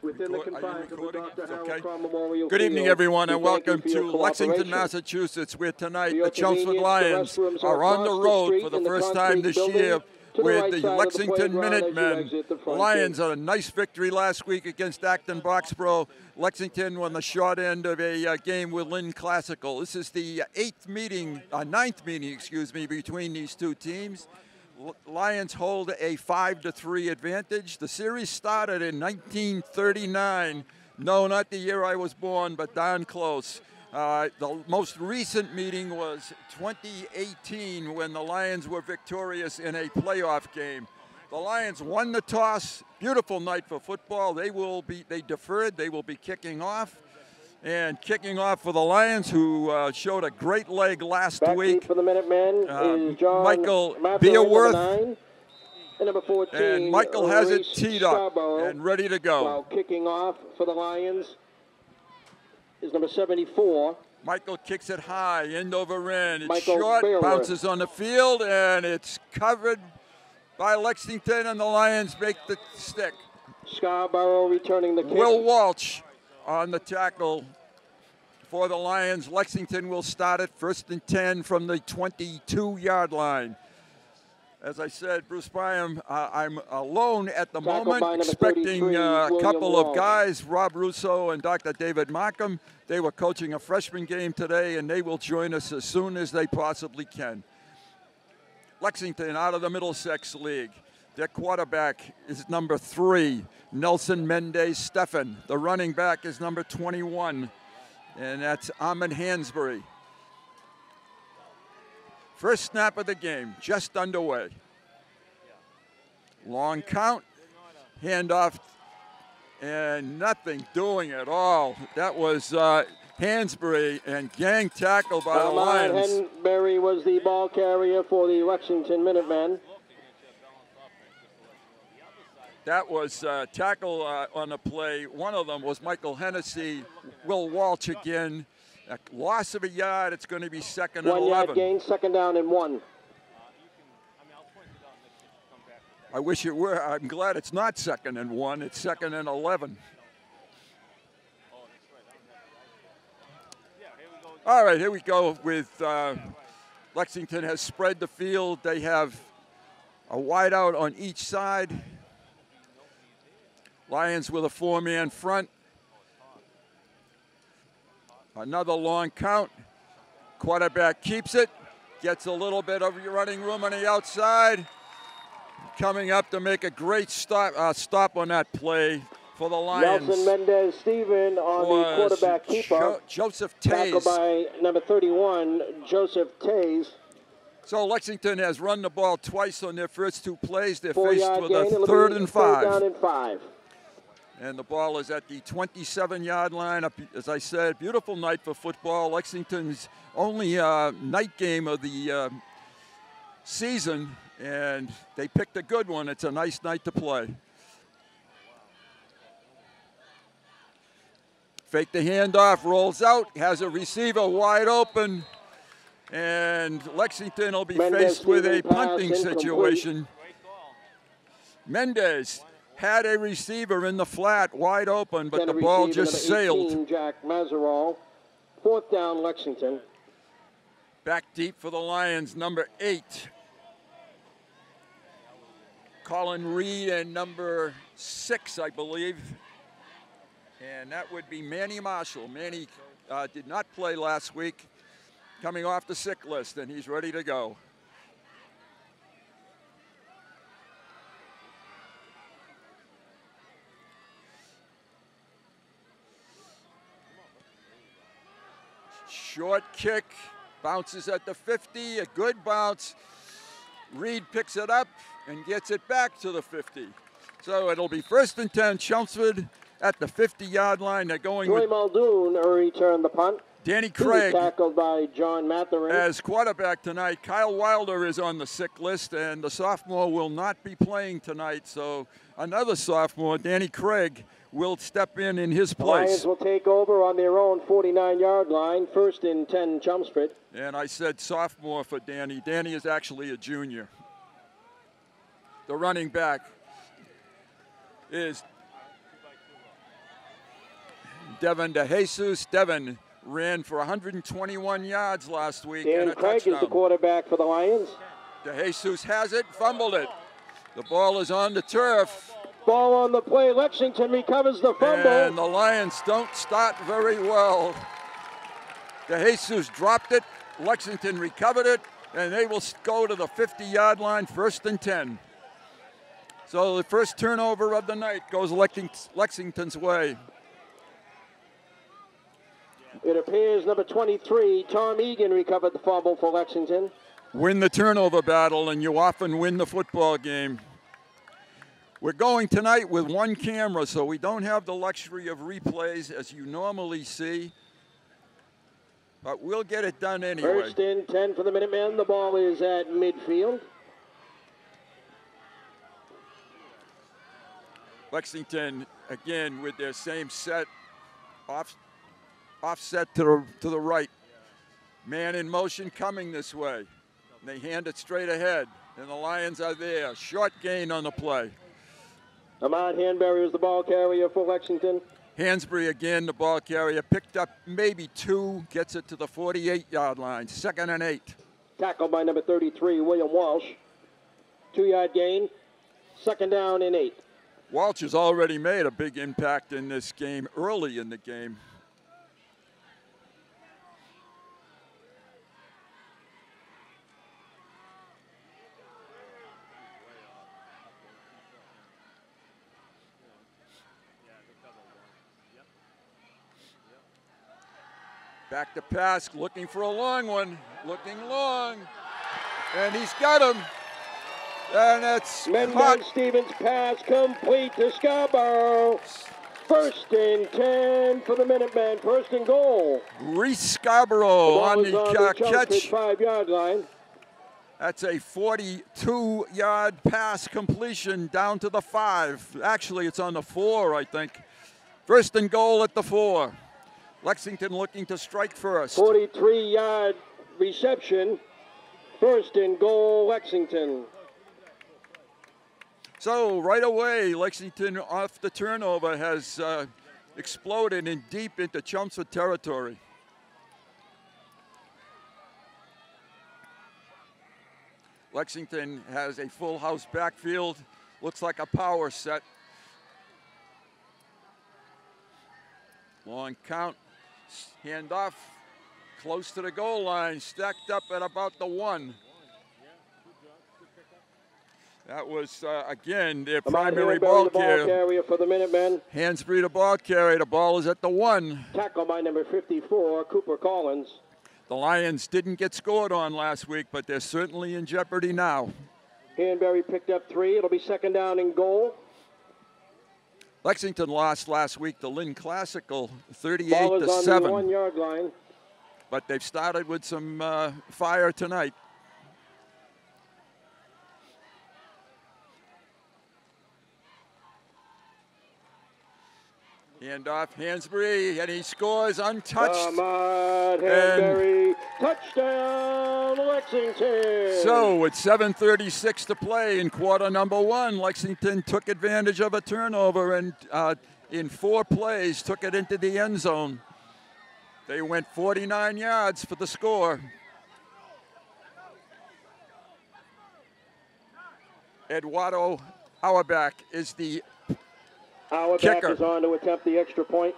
Within the confines of the Dr. Harold Crown Okay. Memorial Good evening, Field, everyone, and we thank you welcome for your to Lexington, cooperation. Massachusetts, where tonight For your the Chelmsford convenience, the Lions restrooms are on the across road street for the in the first time concrete this building year to the with right the side of the Lexington playground as you Minutemen. exit the The front Lions gate. had a nice victory last week against Acton Boxborough. Lexington won the short end of a game with Lynn Classical. This is the ninth meeting, between these two teams. Lions hold a 5-3 advantage. The series started in 1939. No, not the year I was born, but darn close. The most recent meeting was 2018 when the Lions were victorious in a playoff game. The Lions won the toss. Beautiful night for football. They deferred. They will be kicking off. And kicking off for the Lions, who showed a great leg last week. For the Minutemen is John Michael Matherin, Beerworth. number 9, and number 14, And Michael has it Reese teed up Scarborough. and ready to go. While kicking off for the Lions is number 74. Michael kicks it high, end over end. It's Michael short, Beerworth. bounces on the field, and it's covered by Lexington, and the Lions make the stick. Scarborough returning the kick. Will Walsh on the tackle for the Lions. Lexington will start it 1st and 10 from the 22-yard line. As I said, Bruce Byam, I'm alone at the moment, expecting a couple of guys, Rob Russo and Dr. David Markham. They were coaching a freshman game today, and they will join us as soon as they possibly can. Lexington out of the Middlesex League. Their quarterback is number 3, Nelson Mendez Stephan. The running back is number 21, and that's Ahmed Hansberry. First snap of the game, just underway. Long count, handoff, and nothing doing at all. That was Hansberry, and gang tackle by the Lions. Hansberry was the ball carrier for the Lexington Minutemen. That was tackle on the play. One of them was Michael Hennessy. Will Walsh again. A loss of a yard. It's going to be 2nd and 11. 1 yard gain, 2nd down and 1. I wish it were. I'm glad it's not 2nd and 1. It's 2nd and 11. All right, here we go with Lexington has spread the field. They have a wideout on each side. Lions with a 4-man front. Another long count. Quarterback keeps it. Gets a little bit of running room on the outside. Coming up to make a great stop on that play for the Lions. Nelson Mendez Stephen on the quarterback keeper. Joseph Tays. Tackled by number 31, Joseph Tays. So Lexington has run the ball twice on their first 2 plays. They're faced with a 3rd and 5. 3rd down and 5. And the ball is at the 27-yard line. As I said, beautiful night for football. Lexington's only night game of the season, and they picked a good one. It's a nice night to play. Fake the handoff, rolls out, has a receiver wide open, and Lexington will be faced with a punting situation. Mendez had a receiver in the flat, wide open, but the ball just sailed. 18, Jack Mazarol. 4th down, Lexington. Back deep for the Lions, number 8. Colin Reed and number 6, I believe. And that would be Manny Marshall. Manny did not play last week, coming off the sick list, and he's ready to go. Short kick, bounces at the 50, a good bounce. Reed picks it up and gets it back to the 50. So it'll be 1st and 10, Chelmsford at the 50-yard line. They're going Troy with Muldoon returned the punt. Danny Craig tackled by John Matherin. as quarterback tonight. Kyle Wilder is on the sick list, and the sophomore will not be playing tonight. So another sophomore, Danny Craig, will step in his place. Lions will take over on their own 49-yard line, 1st and 10, Chelmsford. And I said sophomore for Danny. Danny is actually a junior. The running back is Devin DeJesus. Devin ran for 121 yards last week and Dan a Craig touchdown. is the quarterback for the Lions. DeJesus has it, fumbled it. The ball is on the turf. Ball on the play. Lexington recovers the fumble. And the Lions don't start very well. DeJesus dropped it. Lexington recovered it. And they will go to the 50-yard line, 1st and 10. So the first turnover of the night goes Lexington's way. It appears number 23, Tom Egan, recovered the fumble for Lexington. Win the turnover battle, and you often win the football game. We're going tonight with one camera, so we don't have the luxury of replays as you normally see. But we'll get it done anyway. 1st and 10 for the Minutemen. The ball is at midfield. Lexington, again, with their same set, offset to the right. Man in motion coming this way. And they hand it straight ahead, and the Lions are there. Short gain on the play. Ahmad Hanbury is the ball carrier for Lexington. Hansbury again, the ball carrier, picked up maybe 2, gets it to the 48-yard line, 2nd and 8. Tackled by number 33, William Walsh. 2-yard gain, 2nd down and 8. Walsh has already made a big impact in this game, early in the game. Back to pass, looking for a long one, looking long, and he's got him. And it's Mendon Stevens pass complete to Scarborough. 1st and 10 for the Minutemen, 1st and goal. Reese Scarborough on the catch. 5-yard line. That's a 42-yard pass completion down to the 5. Actually, it's on the 4, I think. 1st and goal at the 4. Lexington looking to strike first. 43-yard reception. 1st and goal, Lexington. So right away, Lexington off the turnover has exploded in deep into Chelmsford territory. Lexington has a full house backfield. Looks like a power set. Long count. Handoff, close to the goal line, stacked up at about the 1. That was, again, their primary ball carrier for the Minutemen. Hansbury, the ball carrier. The ball is at the 1. Tackle by number 54, Cooper Collins. The Lions didn't get scored on last week, but they're certainly in jeopardy now. Hanbury picked up 3. It'll be 2nd down and goal. Lexington lost last week to Lynn Classical, 38-7. Ball is on the 1-yard line. But they've started with some fire tonight. Handoff, Hansbury, and he scores untouched. Ahmad Hanbury, touchdown, Lexington. So with 7:36 to play in quarter number 1, Lexington took advantage of a turnover and in 4 plays took it into the end zone. They went 49 yards for the score. Eduardo Auerbach is the Auerbach kicker. is on to attempt the extra point.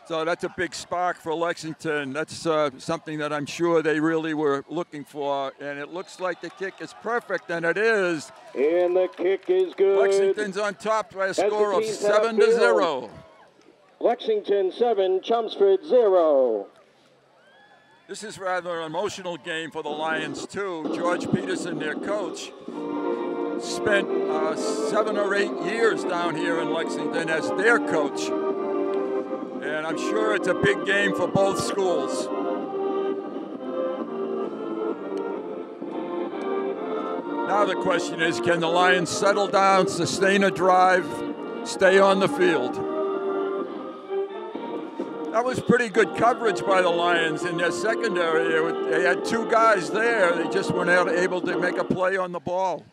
So that's a big spark for Lexington. That's something that I'm sure they really were looking for. And it looks like the kick is perfect, and it is. And the kick is good. Lexington's on top by a score of 7-0. Lexington 7, Chelmsford 0. This is rather an emotional game for the Lions, too. George Peterson, their coach, spent 7 or 8 years down here in Lexington as their coach. And I'm sure it's a big game for both schools. Now the question is, can the Lions settle down, sustain a drive, stay on the field? That was pretty good coverage by the Lions in their secondary. They had 2 guys there. They just weren't able to make a play on the ball.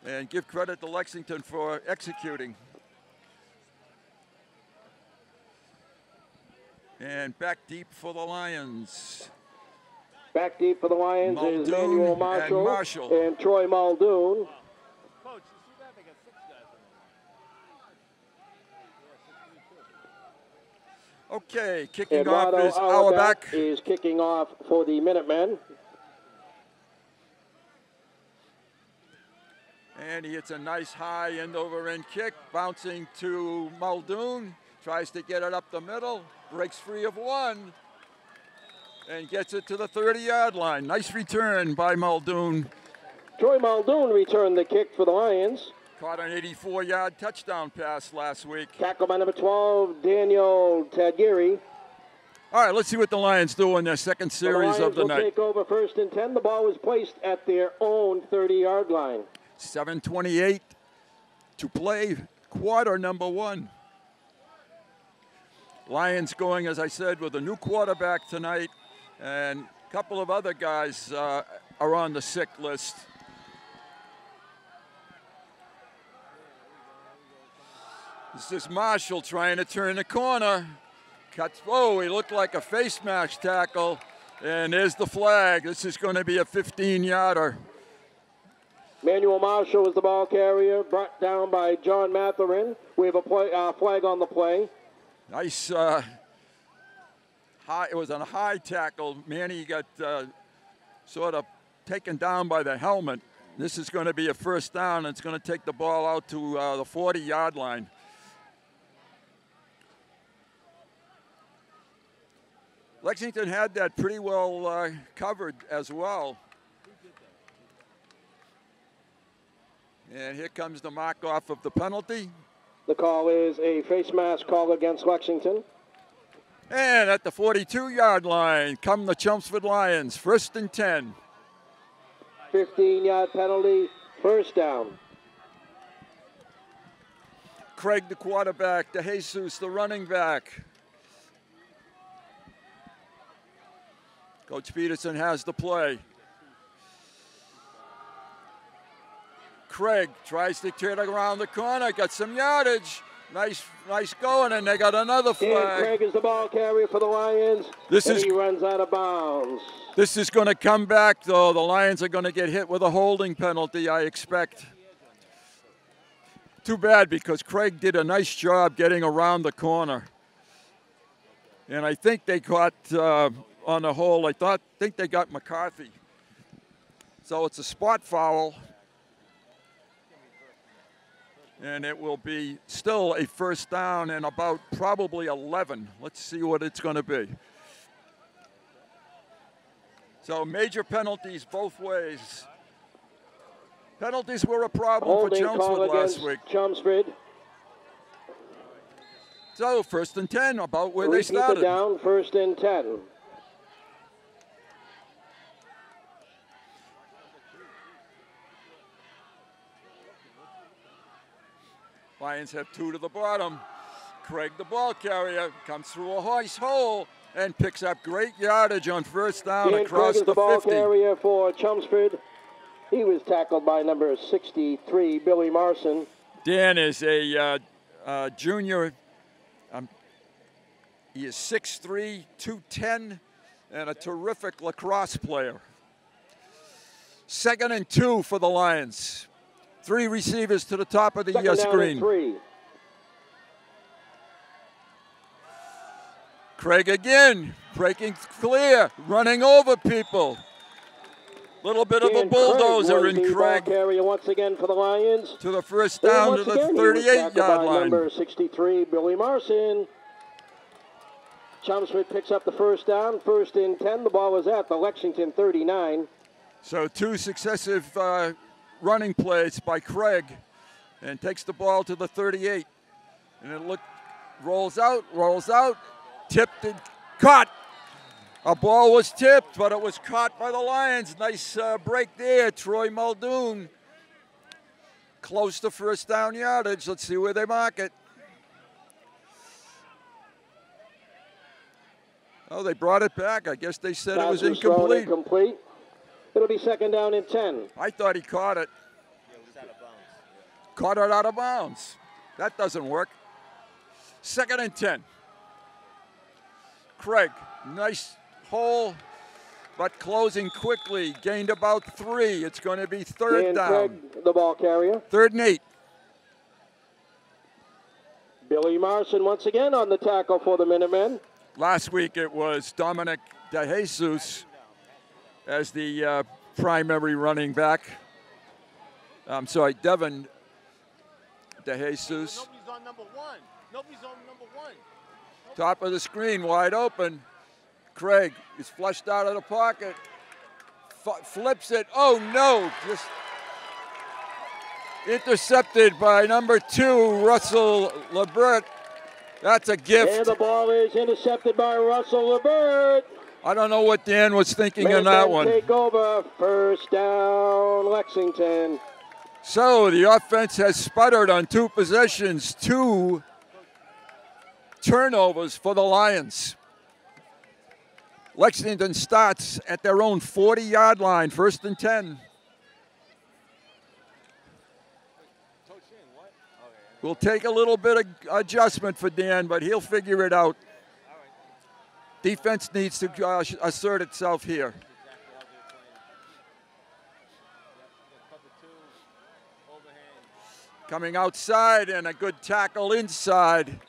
And give credit to Lexington for executing. And back deep for the Lions. Back deep for the Lions is Manuel Marshall and Troy Muldoon. Coach, you see that? They got 6 guys in there. Okay, kicking off is Auerbach. Is kicking off for the Minutemen. And he hits a nice high end-over-end kick, bouncing to Muldoon. Tries to get it up the middle, breaks free of one, and gets it to the 30-yard line. Nice return by Muldoon. Troy Muldoon returned the kick for the Lions. Caught an 84-yard touchdown pass last week. Tackled by number 12, Daniel Tagiri. All right, let's see what the Lions do in their second series of the night. The Lions will take over 1st and 10. The ball was placed at their own 30-yard line. 7:28 to play, quarter number 1. Lions going, as I said, with a new quarterback tonight, and a couple of other guys are on the sick list. This is Marshall trying to turn the corner. Cuts, oh, he looked like a face mask tackle, and there's the flag. This is going to be a 15-yarder. Manuel Marshall is the ball carrier, brought down by John Matherin. We have a flag on the play. Nice high. It was a high tackle. Manny got sort of taken down by the helmet. This is going to be a first down. It's going to take the ball out to the 40-yard line. Lexington had that pretty well covered as well. And here comes the mark off of the penalty. The call is a face mask call against Lexington. And at the 42-yard line come the Chelmsford Lions, 1st and 10. 15-yard penalty, first down. Craig, the quarterback, De Jesus, the running back. Coach Peterson has the play. Craig tries to turn around the corner, got some yardage. Nice going, and they got another flag. And Craig is the ball carrier for the Lions. He runs out of bounds. This is going to come back, though. The Lions are going to get hit with a holding penalty, I expect. Too bad, because Craig did a nice job getting around the corner. And I think they got, on the whole, think they got McCarthy. So it's a spot foul. And it will be still a first down and about probably 11. Let's see what it's going to be. So major penalties both ways. Penalties were a problem for Chelmsford last week. Chelmsford. So 1st and 10, about where they started. Down, 1st and 10. Lions have 2 to the bottom. Craig, the ball carrier, comes through a nice hole and picks up great yardage on first down across the 50. The ball carrier for Chelmsford. He was tackled by number 63, Billy Marson. Dan is a junior. He is 6'3", 210, and a terrific lacrosse player. 2nd and 2 for the Lions. 3 receivers to the top of the screen. 3. Craig again, breaking clear, running over people. Little bit of a bulldozer in Craig. Carrier once again for the Lions. To the first down to the 38-yard line. Number 63, Billy Marson. Chelmsford picks up the first down, 1st and 10. The ball was at the Lexington 39. So 2 successive running plays by Craig, and takes the ball to the 38. And it rolls out, tipped and caught. A ball was tipped, but it was caught by the Lions. Nice break there, Troy Muldoon. Close to first down yardage. Let's see where they mark it. Oh, they brought it back. I guess they said it was incomplete. It'll be 2nd down and 10. I thought he caught it. Caught it out of bounds. That doesn't work. 2nd and 10. Craig, nice hole, but closing quickly. Gained about 3. It's going to be 3rd down. Craig, the ball carrier. 3rd and 8. Billy Marson once again on the tackle for the Minutemen. Last week it was Dominic DeJesus as the primary running back. I'm sorry, Devin DeJesus. Nobody's on number 1. Nobody's on number 1. Top of the screen, wide open. Craig is flushed out of the pocket. Flips it. Oh no! Just intercepted by number 2, Russell LeBert. That's a gift. And the ball is intercepted by Russell LeBert. I don't know what Dan was thinking on that one. Take over. 1st down, Lexington. So the offense has sputtered on 2 possessions, 2 turnovers for the Lions. Lexington starts at their own 40-yard line, 1st and 10. Will take a little bit of adjustment for Dan, but he'll figure it out. Defense needs to assert itself here. Coming outside and a good tackle inside.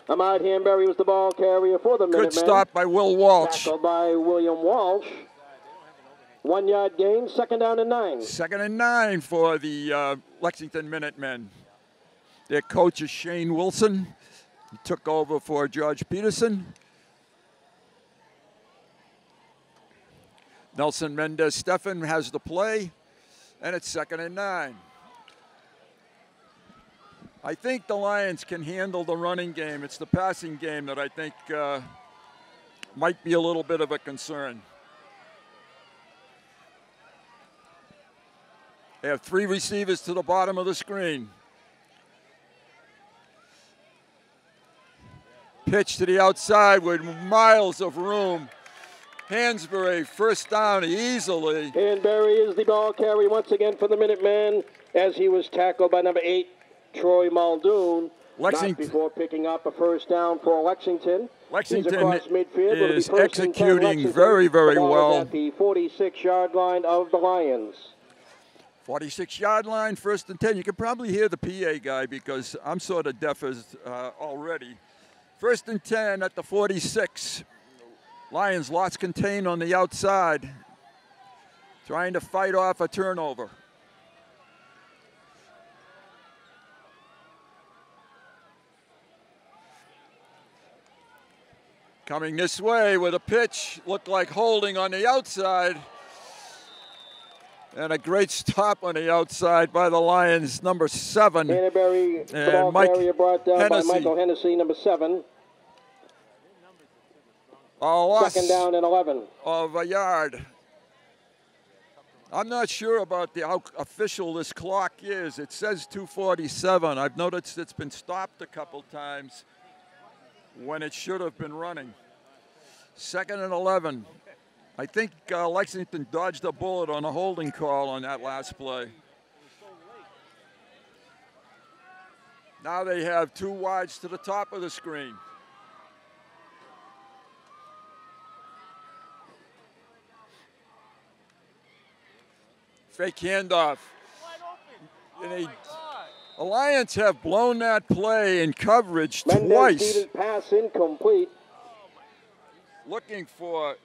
Ahmad Hanbury was the ball carrier for the Minutemen. Good stop by Will Walsh. Tackled by William Walsh. 1-yard gain, 2nd down and 9. 2nd and 9 for the Lexington Minutemen. Their coach is Shane Wilson. He took over for George Peterson. Nelson Mendez-Stephan has the play, and it's 2nd and 9. I think the Lions can handle the running game. It's the passing game that I think might be a little bit of a concern. They have 3 receivers to the bottom of the screen. Pitch to the outside with miles of room. Hansberry, 1st down easily. Hanbury is the ball carrier once again for the Minutemen as he was tackled by number 8, Troy Muldoon. Not before picking up a 1st down for Lexington. Lexington is executing very, very well. At the 46-yard line of the Lions. 46-yard line, 1st and 10. You can probably hear the PA guy because I'm sort of deaf as already. 1st and 10 at the 46. Lions lots contained on the outside, trying to fight off a turnover. Coming this way with a pitch, looked like holding on the outside. And a great stop on the outside by the Lions, number 7. Hanbury, the ball carrier brought down by Michael Hennessy, number 7. A loss 2nd down and 11. of a yard. I'm not sure about how official this clock is. It says 2:47. I've noticed it's been stopped a couple times when it should have been running. 2nd and 11. I think Lexington dodged a bullet on a holding call on that last play. Now they have 2 wides to the top of the screen. Fake handoff. And the Lions have blown that play in coverage twice. Pass incomplete. Looking for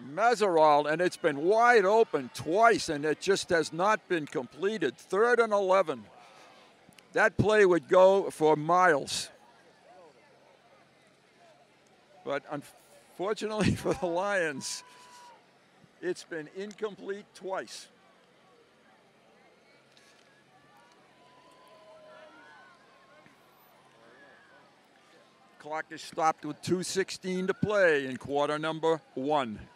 Mazeral, and it's been wide open twice, and it just has not been completed. 3rd and 11. That play would go for miles. But unfortunately for the Lions, it's been incomplete twice. Clock is stopped with 2:16 to play in quarter number 1.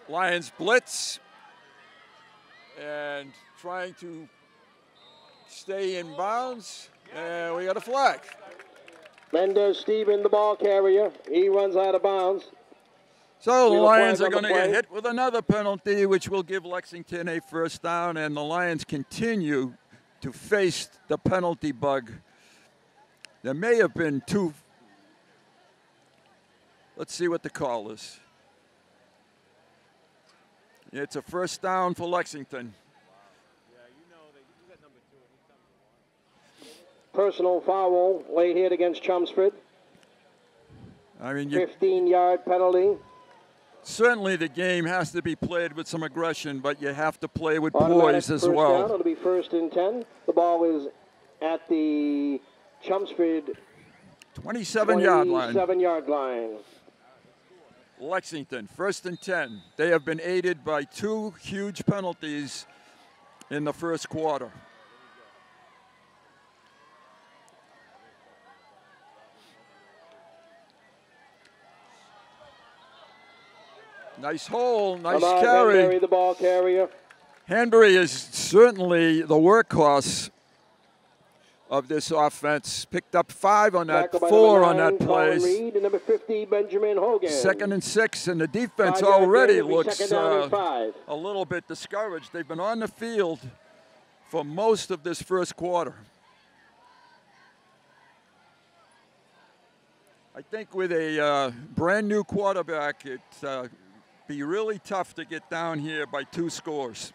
Lions blitz and trying to stay in bounds, and we got a flag. Mendez Steven, the ball carrier. He runs out of bounds. So the Lions are going to get hit with another penalty, which will give Lexington a first down, and the Lions continue to face the penalty bug. There may have been two. Let's see what the call is. It's a first down for Lexington. Personal foul late hit against Chelmsford. I mean, 15-yard penalty. Certainly the game has to be played with some aggression, but you have to play with poise as well. Down. It'll be 1st and 10. The ball is at the Chelmsford 27-yard line. 27-yard line. Lexington, 1st and 10. They have been aided by two huge penalties in the first quarter. Nice hole, nice carry. Henbury, the ball carrier. Henbury is certainly the workhorse of this offense. Picked up 5 on that, 4 on that play. And number 50, Benjamin Hogan. 2nd and 6, and the defense already looks a little bit discouraged. They've been on the field for most of this first quarter. I think with a brand new quarterback, it's be really tough to get down here by 2 scores.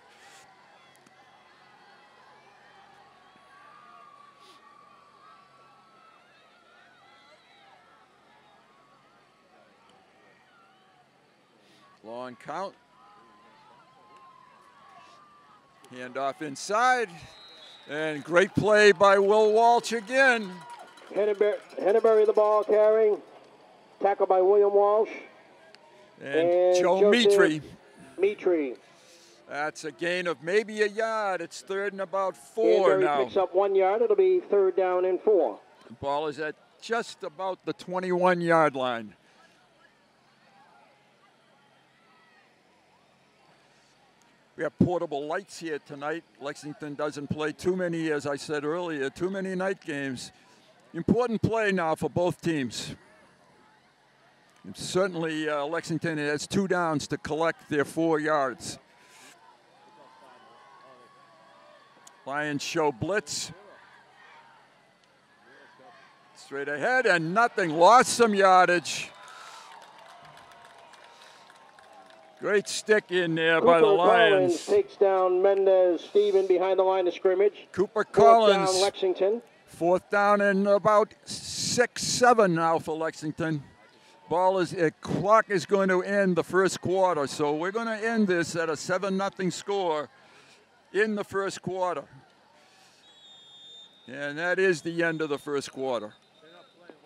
Long count. Handoff inside. And great play by Will Walsh again. Henneberry the ball carrying. Tackled by William Walsh. And Joe Mitri. That's a gain of maybe a yard. It's 3rd and about 4 Henneberry now. Picks up 1 yard. It'll be 3rd down and 4. The ball is at just about the 21-yard line. We have portable lights here tonight. Lexington doesn't play too many, as I said earlier, too many night games. Important play now for both teams. And certainly Lexington has 2 downs to collect their 4 yards. Lions show blitz. Straight ahead and nothing. Lost some yardage. Great stick in there by the Lions. Collins takes down Mendez Steven behind the line of scrimmage. Cooper Collins. 4th down Lexington. 4th down and about 6-7 now for Lexington. Clock is going to end the first quarter, so we're going to end this at a 7-0 score in the first quarter. And that is the end of the first quarter.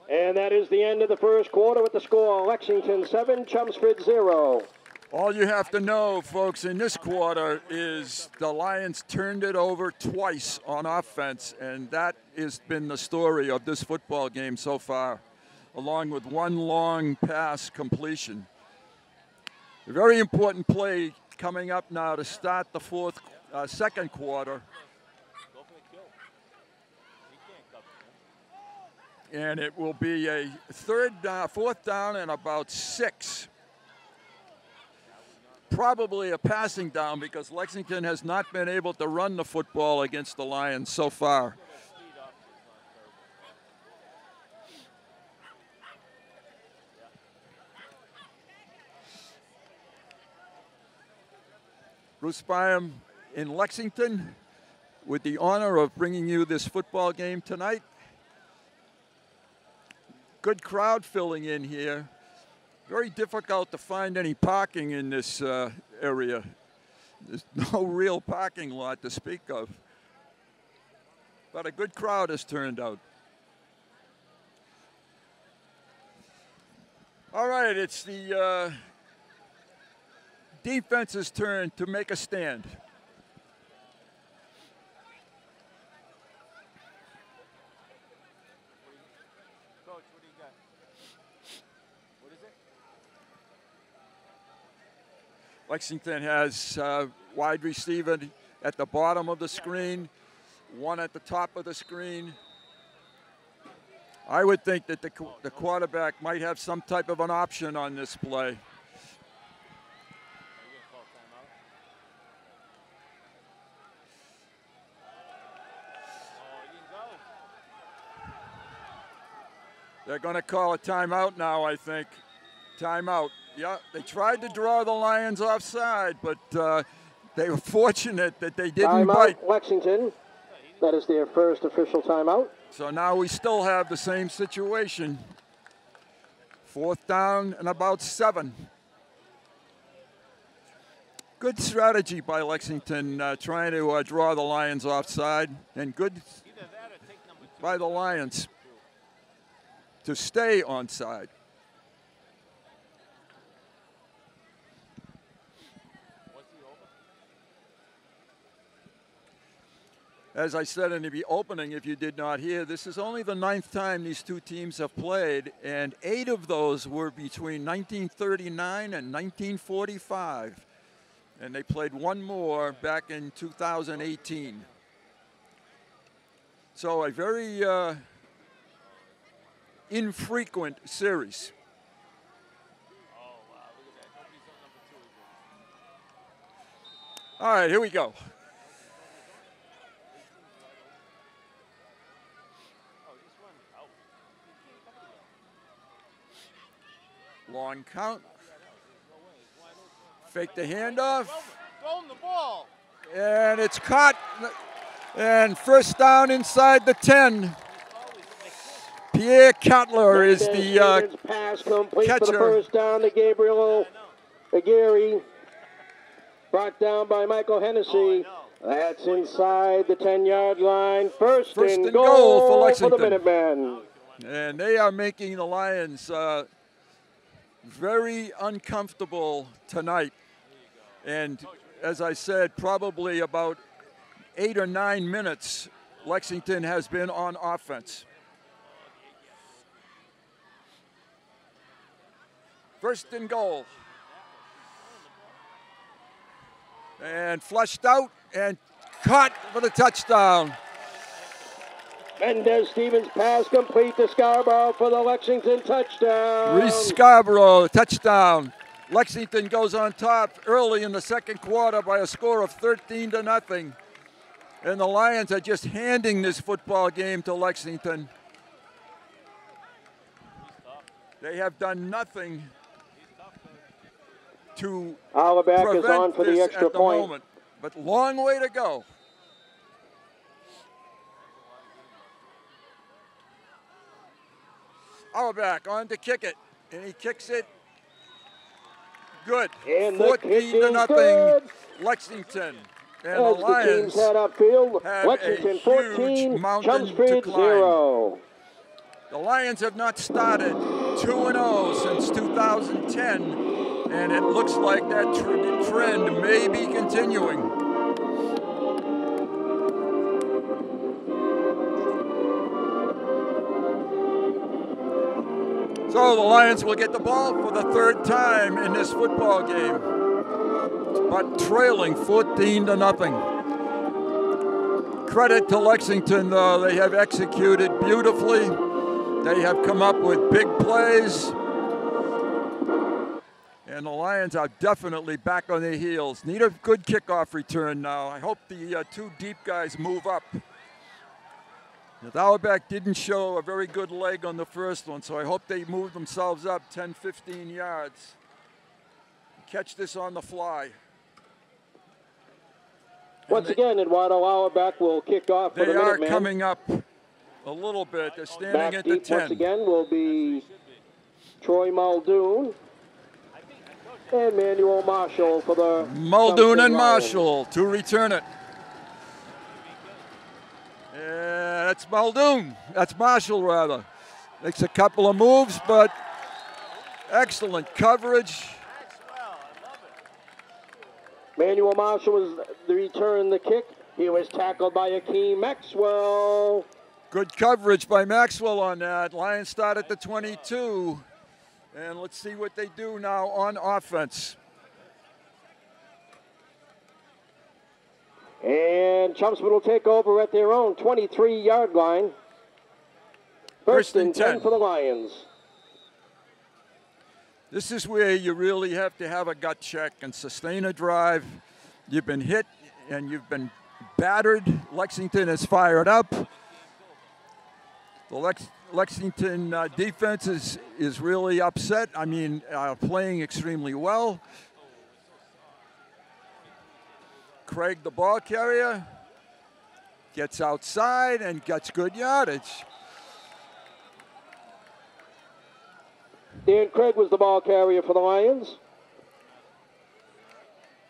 And that is the end of the first quarter with the score Lexington 7, Chelmsford 0. All you have to know, folks, in this quarter is the Lions turned it over twice on offense, and that has been the story of this football game so far, along with 1 long pass completion. A very important play coming up now to start the second quarter. And it will be a 4th down and about 6. Probably a passing down because Lexington has not been able to run the football against the Lions so far. Bruce Byam in Lexington with the honor of bringing you this football game tonight. Good crowd filling in here. Very difficult to find any parking in this area. There's no real parking lot to speak of. But a good crowd has turned out. All right, it's the defense's turn to make a stand. Coach, what do you got? What is it? Lexington has wide receiver at the bottom of the screen. One at the top of the screen. I would think that the quarterback might have some type of an option on this play. They're going to call a timeout now, I think. Timeout. Yeah, they tried to draw the Lions offside, but they were fortunate that they didn't bite. Lexington. That is their first official timeout. So now we still have the same situation. 4th down and about 7. Good strategy by Lexington trying to draw the Lions offside, and good by the Lions to stay onside. As I said in the opening, if you did not hear, this is only the 9th time these two teams have played, and 8 of those were between 1939 and 1945. And they played one more back in 2018. So a very infrequent series. All right, here we go. Long count. Fake the handoff. Throw him the ball. And it's caught. And first down inside the 10. Pierre Cutler is the pass complete catcher. For the first down to Gabriel Aguirre. Brought down by Michael Hennessy. That's inside the 10-yard line. First and goal for Lexington. For the Minutemen. And they are making the Lions very uncomfortable tonight. And as I said, probably about 8 or 9 minutes Lexington has been on offense. First and goal. And flushed out and caught for the touchdown. Mendez Stevens pass complete to Scarborough for the Lexington touchdown. Reese Scarborough, touchdown. Lexington goes on top early in the second quarter by a score of 13-0. And the Lions are just handing this football game to Lexington. They have done nothing to Auerbach is on prevent for the this extra at the point. moment. But long way to go. Auerbach on to kick it, and he kicks it. Good. And 14-0, Lexington. And as the Lions head upfield, have Lexington a 14, huge mountain to Chelmsford climb. 0. The Lions have not started 2-0 since 2010, and it looks like that trend may be continuing. So the Lions will get the ball for the 3rd time in this football game, but trailing 14-0. Credit to Lexington, though. They have executed beautifully. They have come up with big plays. And the Lions are definitely back on their heels. Need a good kickoff return now. I hope the 2 deep guys move up. Auerbach didn't show a very good leg on the first one, so I hope they move themselves up 10, 15 yards. Catch this on the fly. Once again, Eduardo Auerbach will kick off for the They are Minutemen. coming up a little bit. They're standing Back at the deep 10. once again will be Troy Muldoon and Manuel Marshall for the Muldoon and Lions. Marshall to return it. Yeah, that's Muldoon. That's Marshall, rather. Makes a couple of moves, but excellent coverage. Manuel Marshall was the return the kick. He was tackled by Akeem Maxwell. Good coverage by Maxwell on that. Lions start at the 22. And let's see what they do now on offense. And Chelmsford will take over at their own 23-yard line. First and 10 for the Lions. This is where you really have to have a gut check and sustain a drive. You've been hit and you've been battered. Lexington is fired up. The Lexington defense is really upset. I mean, playing extremely well. Craig, the ball carrier, gets outside and gets good yardage. Dan Craig was the ball carrier for the Lions.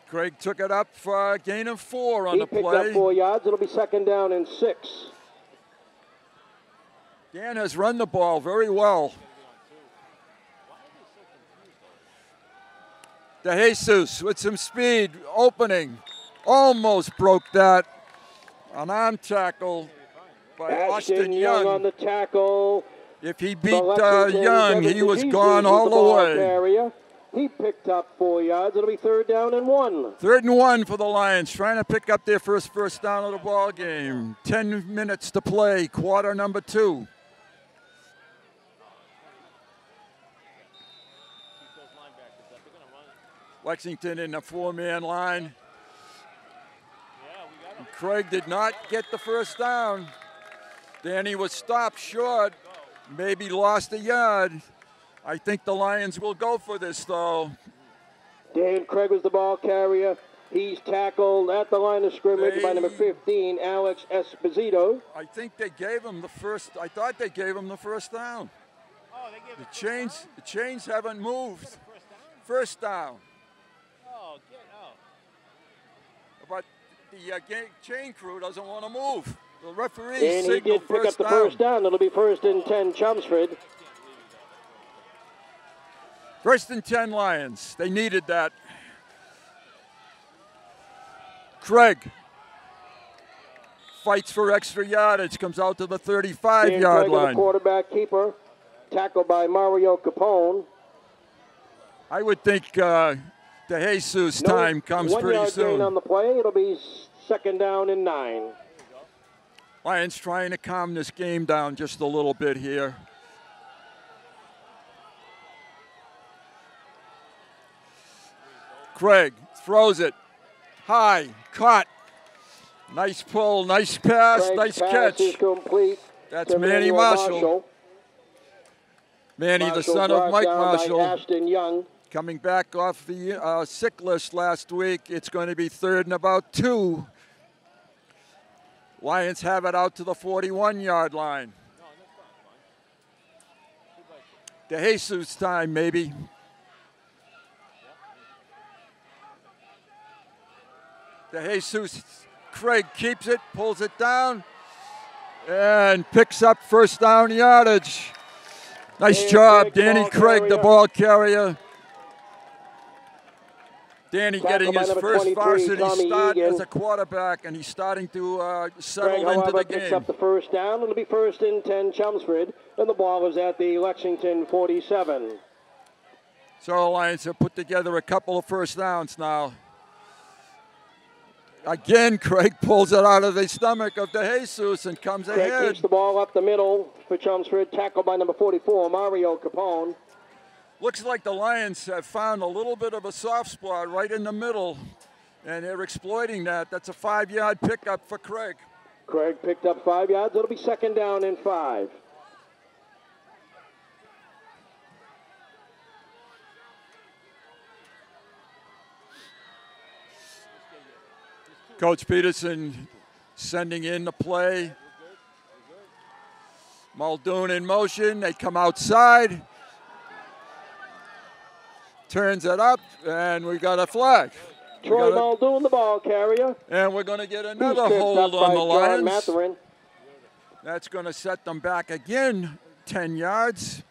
Craig took it up for a gain of 4 on the play. He picked up 4 yards. It'll be second down and 6. Dan has run the ball very well. DeJesus with some speed, opening. Almost broke that. An arm tackle by Austin Young. On the tackle. If he beat Young, he was gone all the way. Carrier. He picked up 4 yards. It'll be third down and 1. 3rd and 1 for the Lions, trying to pick up their first down of the ball game. 10 minutes to play, quarter number 2. Lexington in a 4-man line. Craig did not get the first down. Danny was stopped short, maybe lost a yard. I think the Lions will go for this, though. Dan Craig was the ball carrier. He's tackled at the line of scrimmage by number 15, Alex Esposito. I think they gave him the first. I thought they gave him the first down. Oh, they gave the chains haven't moved. First down. Oh, But the chain crew doesn't want to move. The referee and he did pick up the first down. It'll be first and 10, Chelmsford. First and 10 Lions. They needed that. Craig fights for extra yardage, comes out to the 35-yard line. The quarterback keeper, tackled by Mario Capone. I would think DeJesus time comes pretty soon. 1 yard gain on the play. It'll be second down and 9. Lions trying to calm this game down just a little bit here. Craig throws it high, caught. Nice pull, nice pass, Craig's nice pass catch. Is complete. That's Manny Marshall. Manny, the son of Mike Marshall. Ashton Young. Coming back off the sick list last week. It's going to be 3rd and about 2. Lions have it out to the 41-yard line. DeJesus time, maybe. DeJesus, Craig keeps it, pulls it down, and picks up first down yardage. Nice job, Danny Craig, the ball carrier. Danny getting his first varsity start as a quarterback, and he's starting to settle into the game. Picks up the first down. It'll be first and 10, Chelmsford, and the ball is at the Lexington 47. So the Lions have put together a couple of first downs now. Again, Craig pulls it out of the stomach of DeJesus and comes ahead. Craig keeps the ball up the middle for Chelmsford, tackled by number 44, Mario Capone. Looks like the Lions have found a little bit of a soft spot right in the middle, and they're exploiting that. That's a 5-yard pickup for Craig. Craig picked up 5 yards. It'll be second down and 5. Coach Peterson sending in the play. Muldoon in motion. They come outside. Turns it up, and we got a flag. Troy Muldoon, the ball carrier. And we're going to get another hold on the Lions. Matherin. That's going to set them back again 10 yards.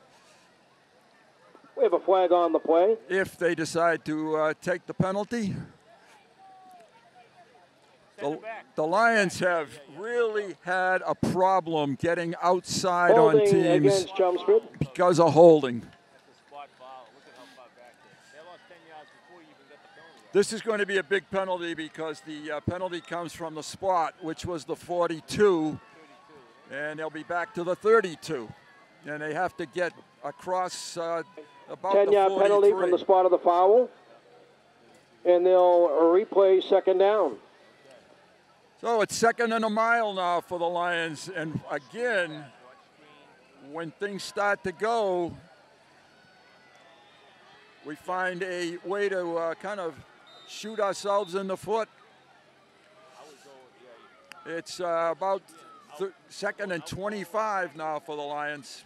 We have a flag on the play. If they decide to take the penalty. The Lions have really had a problem getting outside holding on teams against Chelmsford because of holding. This is going to be a big penalty because the penalty comes from the spot, which was the 42, and they'll be back to the 32. And they have to get across about the 10-yard 43. penalty from the spot of the foul. And they'll replay second down. So it's 2nd and a mile now for the Lions. And again, when things start to go, we find a way to kind of shoot ourselves in the foot. It's about 2nd and 25 now for the Lions.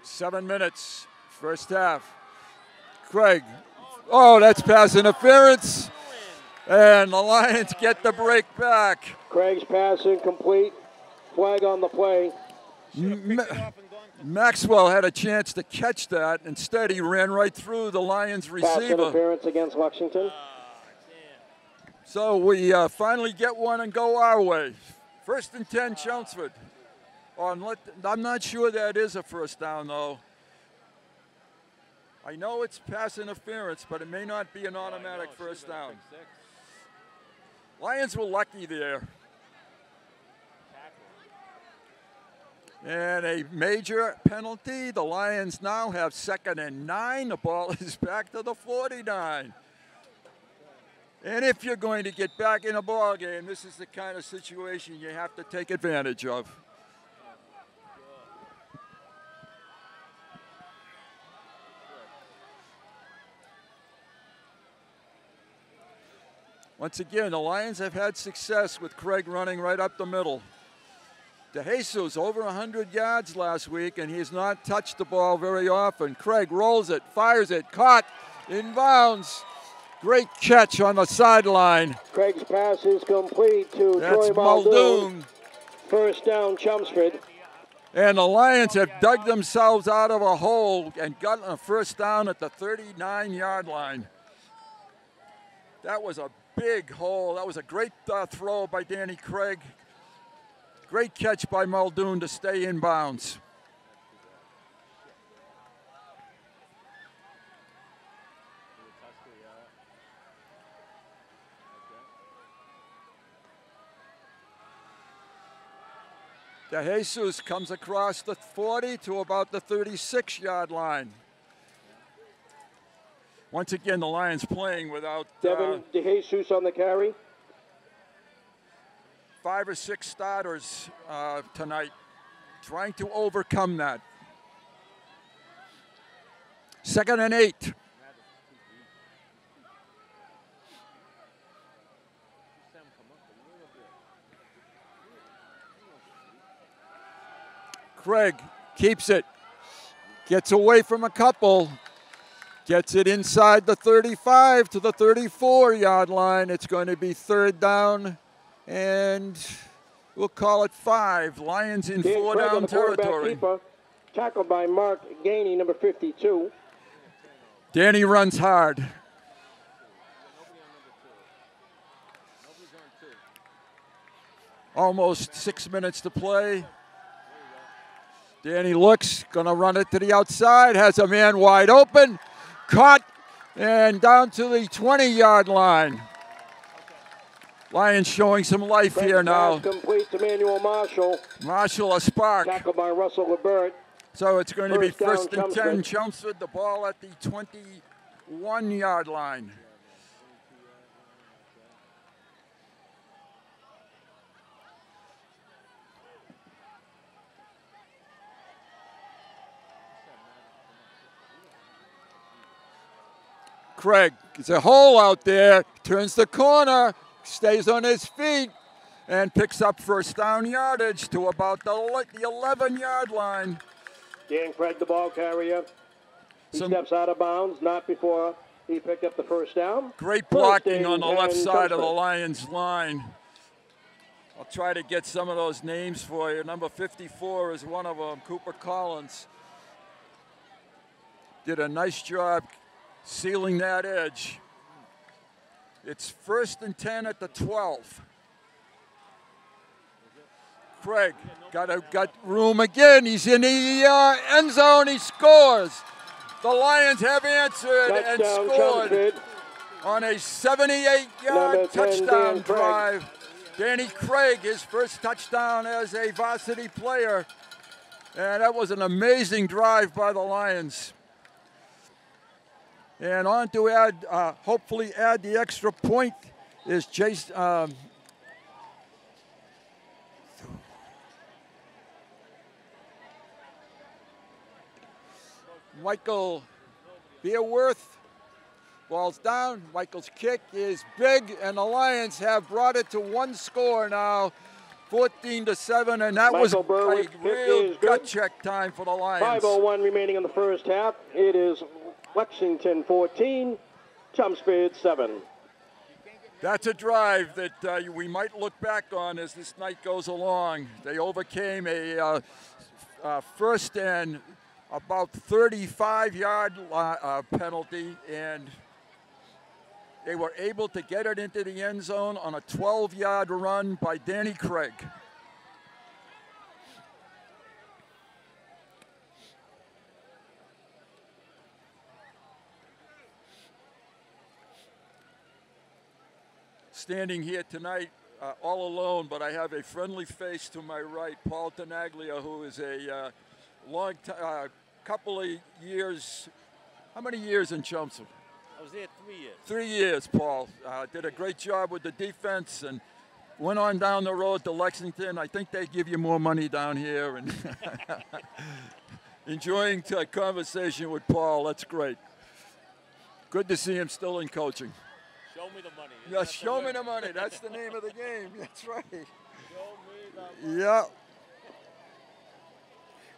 Seven minutes, first half. Craig, oh, that's pass interference. And the Lions get the break back. Craig's pass incomplete. Flag on the play. Maxwell had a chance to catch that. Instead, he ran right through the Lions receiver. Pass interference against Lexington. So we finally get one and go our way. 1st and 10, Chelmsford. I'm not sure that is a first down, though. I know it's pass interference, but it may not be an automatic first down. Lions were lucky there. And a major penalty. The Lions now have 2nd and 9. The ball is back to the 49. And if you're going to get back in a ball game, this is the kind of situation you have to take advantage of. Once again, the Lions have had success with Craig running right up the middle. DeJesus over 100 yards last week, and he's not touched the ball very often. Craig rolls it, fires it, caught, inbounds. Great catch on the sideline. Craig's pass is complete to That's Troy Muldoon. First down, Chelmsford. And the Lions have dug themselves out of a hole and gotten a first down at the 39-yard line. That was a big hole. That was a great throw by Danny Craig. Great catch by Muldoon to stay in bounds. DeJesus comes across the 40 to about the 36-yard line. Once again, the Lions playing without Devin DeJesus on the carry. 5 or 6 starters tonight, trying to overcome that. 2nd and 8. Craig keeps it, gets away from a couple, gets it inside the 35 to the 34-yard line. It's going to be 3rd down, and we'll call it 5. Lions in 4-down territory. Keeper, tackled by Mark Gainey, number 52. Danny runs hard. Almost 6 minutes to play. Danny looks, gonna run it to the outside, has a man wide open, caught, and down to the 20-yard line. Lions showing some life here now. Complete to Manuel Marshall. Marshall a spark. Tackled by Russell Lebert. So it's going to be 1st and 10. Chelmsford. Chelmsford, the ball at the 21-yard line. Craig, it's a hole out there, turns the corner, stays on his feet, and picks up first down yardage to about the 11-yard line. Dan Craig, the ball carrier. He steps out of bounds, not before he picked up the first down. Great blocking on the left side of the Lions line. I'll try to get some of those names for you. Number 54 is one of them, Cooper Collins. Did a nice job sealing that edge. It's 1st and 10 at the 12. Craig got room again. He's in the end zone. He scores. The Lions have answered and Touchdown, scored Chelmsford. on a 78-yard Number 10, touchdown Dan Craig. drive. Danny Craig, his first touchdown as a varsity player. And that was an amazing drive by the Lions. And on to add, hopefully add the extra point is Jason. Michael Beerworth. Ball's down. Michael's kick is big, and the Lions have brought it to one score now, 14-7, and that was a real gut check time for the Lions. 5:01 remaining in the first half. It is Lexington 14, Chelmsford 7. That's a drive that we might look back on as this night goes along. They overcame a first and about 35-yard penalty, and they were able to get it into the end zone on a 12-yard run by Danny Craig. Standing here tonight all alone, but I have a friendly face to my right, Paul Tenaglia, who is a couple of years. How many years in Chelmsford? I was there 3 years. 3 years, Paul. Did a great job with the defense and went on down the road to Lexington. I think they give you more money down here. And enjoying the conversation with Paul. That's great. Good to see him still in coaching. Show me the money. Yeah, show me the money. That's the name of the game. That's right. Show me the money. Yeah.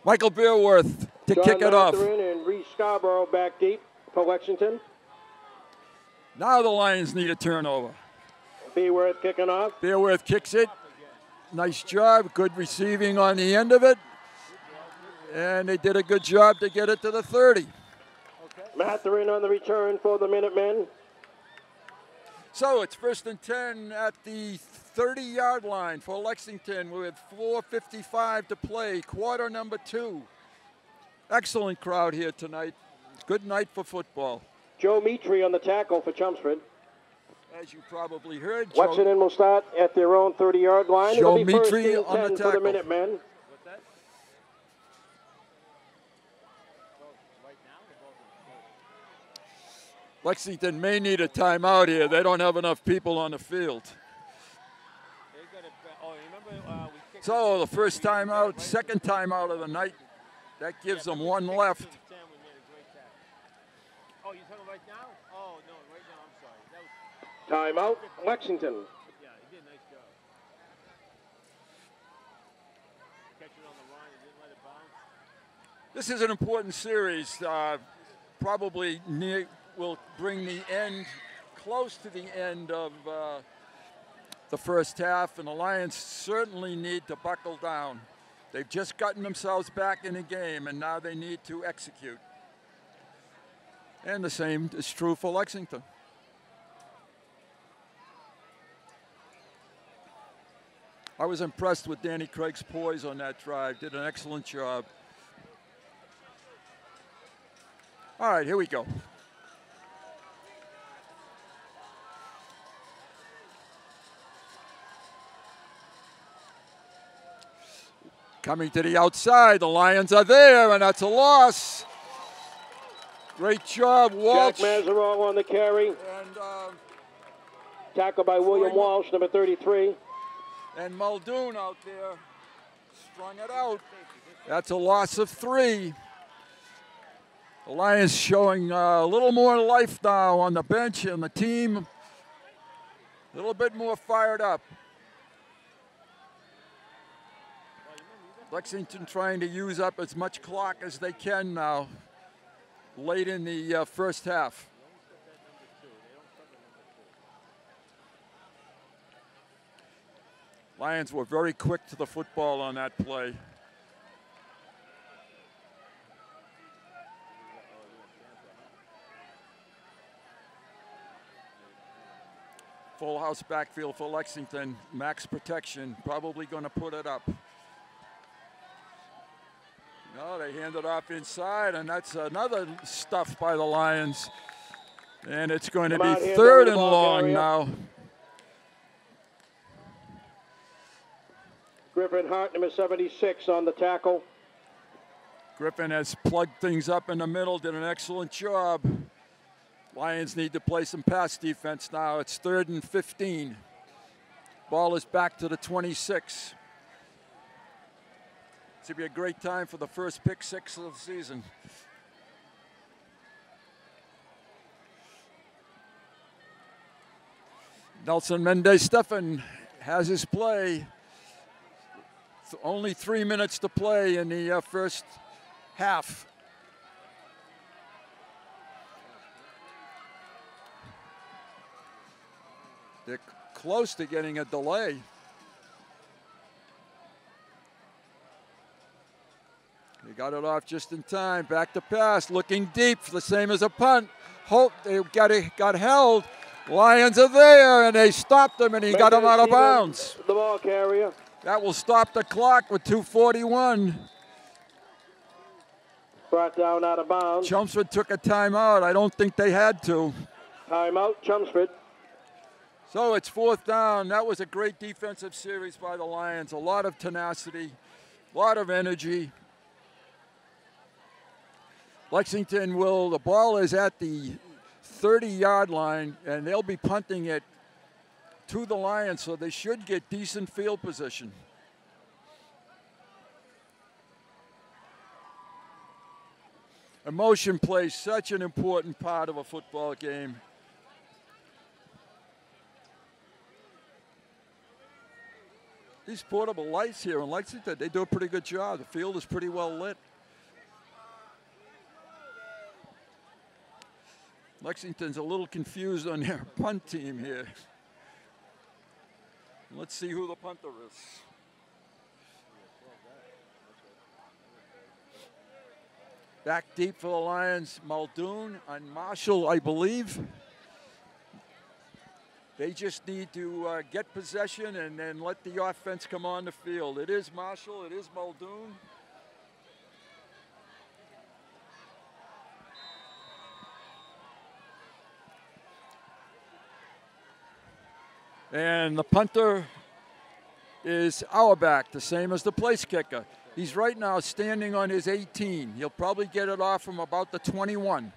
Michael Beerworth to kick it off. And Reese Scarborough back deep for Lexington. Now the Lions need a turnover. Beerworth kicking off. Beerworth kicks it. Nice job. Good receiving on the end of it. And they did a good job to get it to the 30. Matherin on the return for the Minutemen. So it's 1st and 10 at the 30-yard line for Lexington with 4:55 to play, quarter number 2. Excellent crowd here tonight. Good night for football. Joe Mitri on the tackle for Chelmsford. As you probably heard, Lexington will start at their own 30-yard line. Joe It'll be Mitri 1st and on the 10 for the tackle. Minutemen. Lexington may need a timeout here. They don't have enough people on the field. So the first timeout, second timeout of the night. That gives them one left. Oh, you're talking right now? Oh, no, right now, I'm sorry. Timeout, Lexington. Yeah, he did a nice job. Catch it on the line and didn't let it bounce. This is an important series. Probably will bring the end, close to the end of the first half, and the Lions certainly need to buckle down. They've just gotten themselves back in the game, and now they need to execute. And the same is true for Lexington. I was impressed with Danny Craig's poise on that drive. Did an excellent job. All right, here we go. Coming to the outside, the Lions are there, and that's a loss. Great job, Walsh. Jack Mazerow on the carry. And Tackled by William Walsh, number 33. And Muldoon out there, strung it out. That's a loss of 3. The Lions showing a little more life now on the bench and the team. A little bit more fired up. Lexington trying to use up as much clock as they can now, late in the first half. Lions were very quick to the football on that play. Full house backfield for Lexington. Max protection, probably going to put it up. No, they hand it off inside, and that's another stuff by the Lions. And it's going to be third and long now. Griffin Hart, number 76, on the tackle. Griffin has plugged things up in the middle, did an excellent job. Lions need to play some pass defense now. It's 3rd and 15. Ball is back to the 26. It's going to be a great time for the first pick six of the season. Nelson Mendez-Stephan has his play. Only 3 minutes to play in the first half. They're close to getting a delay. They got it off just in time. Back to pass, looking deep, the same as a punt. Hope they got held. Lions are there, and they stopped him, and he got him out of bounds. The ball carrier. That will stop the clock with 2:41. Brought down out of bounds. Chelmsford took a timeout. I don't think they had to. Timeout, Chelmsford. So it's 4th down. That was a great defensive series by the Lions. A lot of tenacity, a lot of energy. Lexington the ball is at the 30-yard line, and they'll be punting it to the Lions, so they should get decent field position. Emotion plays such an important part of a football game. These portable lights here in Lexington, they do a pretty good job. The field is pretty well lit. Lexington's a little confused on their punt team here. Let's see who the punter is. Back deep for the Lions, Muldoon and Marshall, I believe. They just need to get possession and then let the offense come on the field. It is Marshall, it is Muldoon. And the punter is Auerbach, the same as the place kicker. He's right now standing on his 18. He'll probably get it off from about the 21.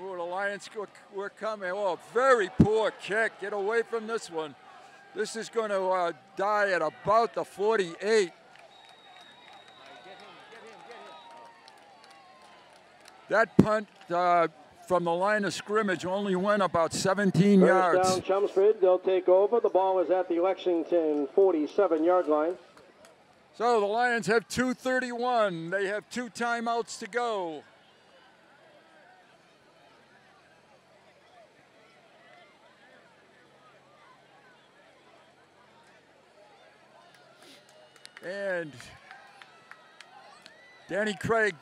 Oh, the Lions were coming. Oh, very poor kick. Get away from this one. This is going to die at about the 48. That punt from the line of scrimmage only went about 17 yards. First down, Chelmsford. They'll take over. The ball is at the Lexington 47-yard line. So the Lions have 2:31. They have 2 timeouts to go. And Danny Craig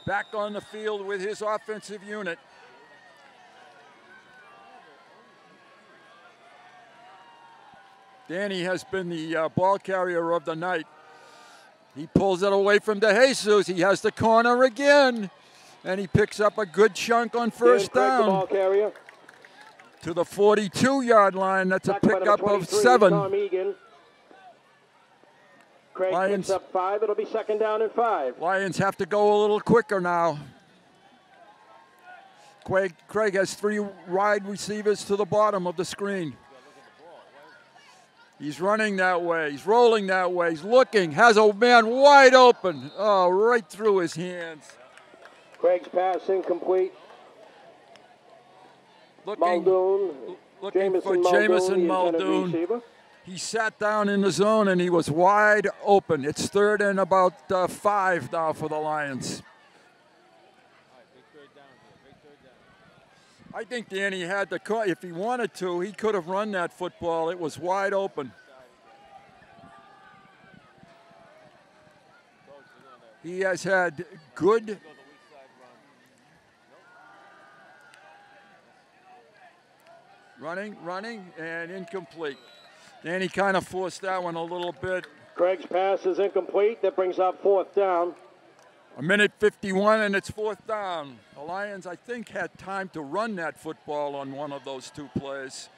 back on the field with his offensive unit. Danny has been the ball carrier of the night. He pulls it away from DeJesus. He has the corner again, and he picks up a good chunk on first down. The ball carrier. To the 42-yard line. That's a pickup of 7. Tom Egan. Craig Lions picks up 5. It'll be 2nd down and 5. Lions have to go a little quicker now. Craig has 3 wide receivers to the bottom of the screen. He's running that way. He's rolling that way. He's looking. Has a man wide open. Oh, right through his hands. Craig's pass incomplete. Looking for Jamison Muldoon. He sat down in the zone, and he was wide open. It's 3rd and about 5 now for the Lions. I think Danny had the call. If he wanted to, he could have run that football. It was wide open. He has had good running, and incomplete. Danny kind of forced that one a little bit. Craig's pass is incomplete. That brings up 4th down. 1:51 and it's 4th down. The Lions, I think, had time to run that football on one of those 2 plays.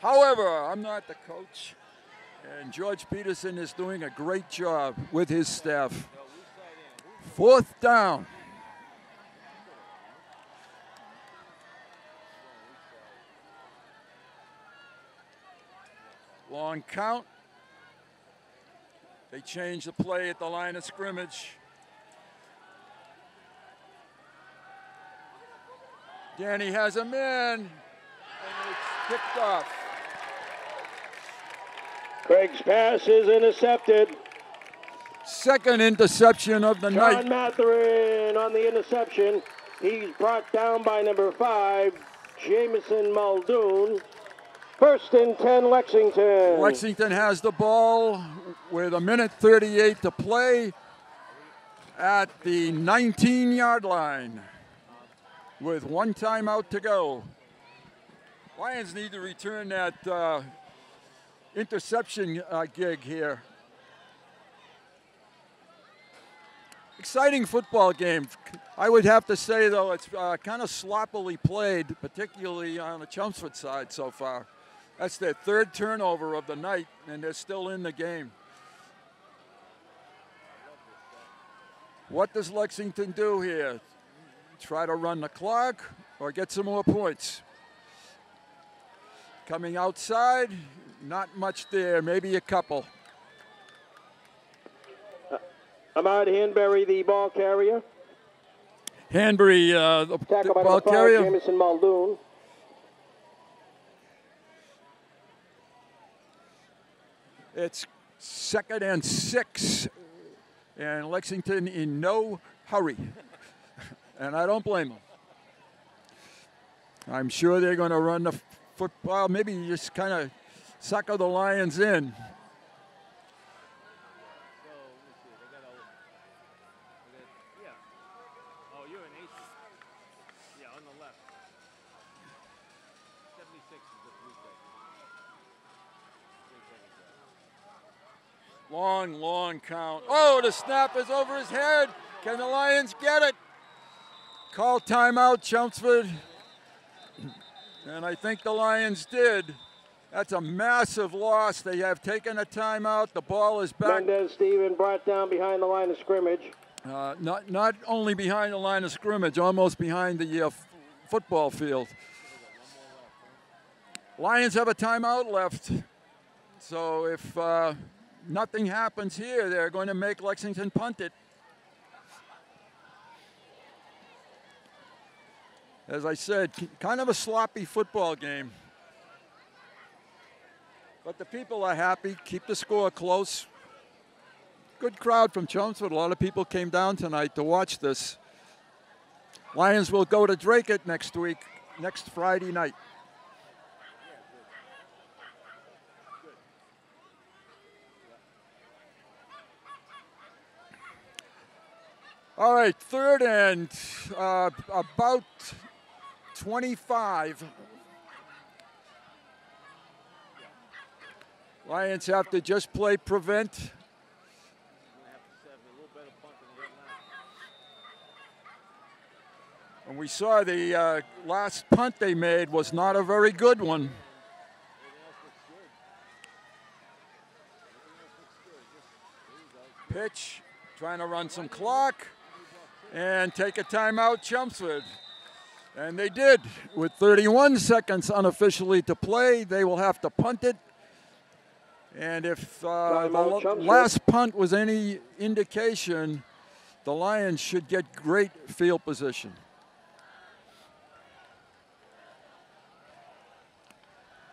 However, I'm not the coach, and George Peterson is doing a great job with his staff. 4th down. Long count. They changed the play at the line of scrimmage. Danny has him in, and it's picked off. Craig's pass is intercepted. Second interception of the night. John Matherin on the interception. He's brought down by number 5, Jamison Muldoon. 1st and 10, Lexington. Lexington has the ball with 1:38 to play at the 19-yard line with 1 timeout to go. Lions need to return that interception gig here. Exciting football game. I would have to say, though, it's kind of sloppily played, particularly on the Chelmsford side so far. That's their 3rd turnover of the night, and they're still in the game. What does Lexington do here? Try to run the clock or get some more points? Coming outside, not much there, maybe a couple. Ahmad Hanbury, the ball carrier. Hanbury, the ball carrier. Jamison Muldoon. It's 2nd and 6, and Lexington in no hurry, and I don't blame them. I'm sure they're going to run the football, maybe just kind of sucker the Lions in. Long count. Oh, the snap is over his head. Can the Lions get it? Call timeout, Chelmsford. And I think the Lions did. That's a massive loss. They have taken a timeout. The ball is back. Mendez Steven brought down behind the line of scrimmage. Not only behind the line of scrimmage, almost behind the football field. Lions have a timeout left. So if nothing happens here, they're going to make Lexington punt it. As I said, kind of a sloppy football game. But the people are happy, keep the score close. Good crowd from Chelmsford. A lot of people came down tonight to watch this. Lions will go to Drake it next Friday night. All right, 3rd and about 25. Lions have to just play prevent. And we saw the last punt they made was not a very good one. Pitch, trying to run some clock. And take a timeout, Chelmsford. And they did. With 31 seconds unofficially to play, they will have to punt it. And if the last punt was any indication, the Lions should get great field position.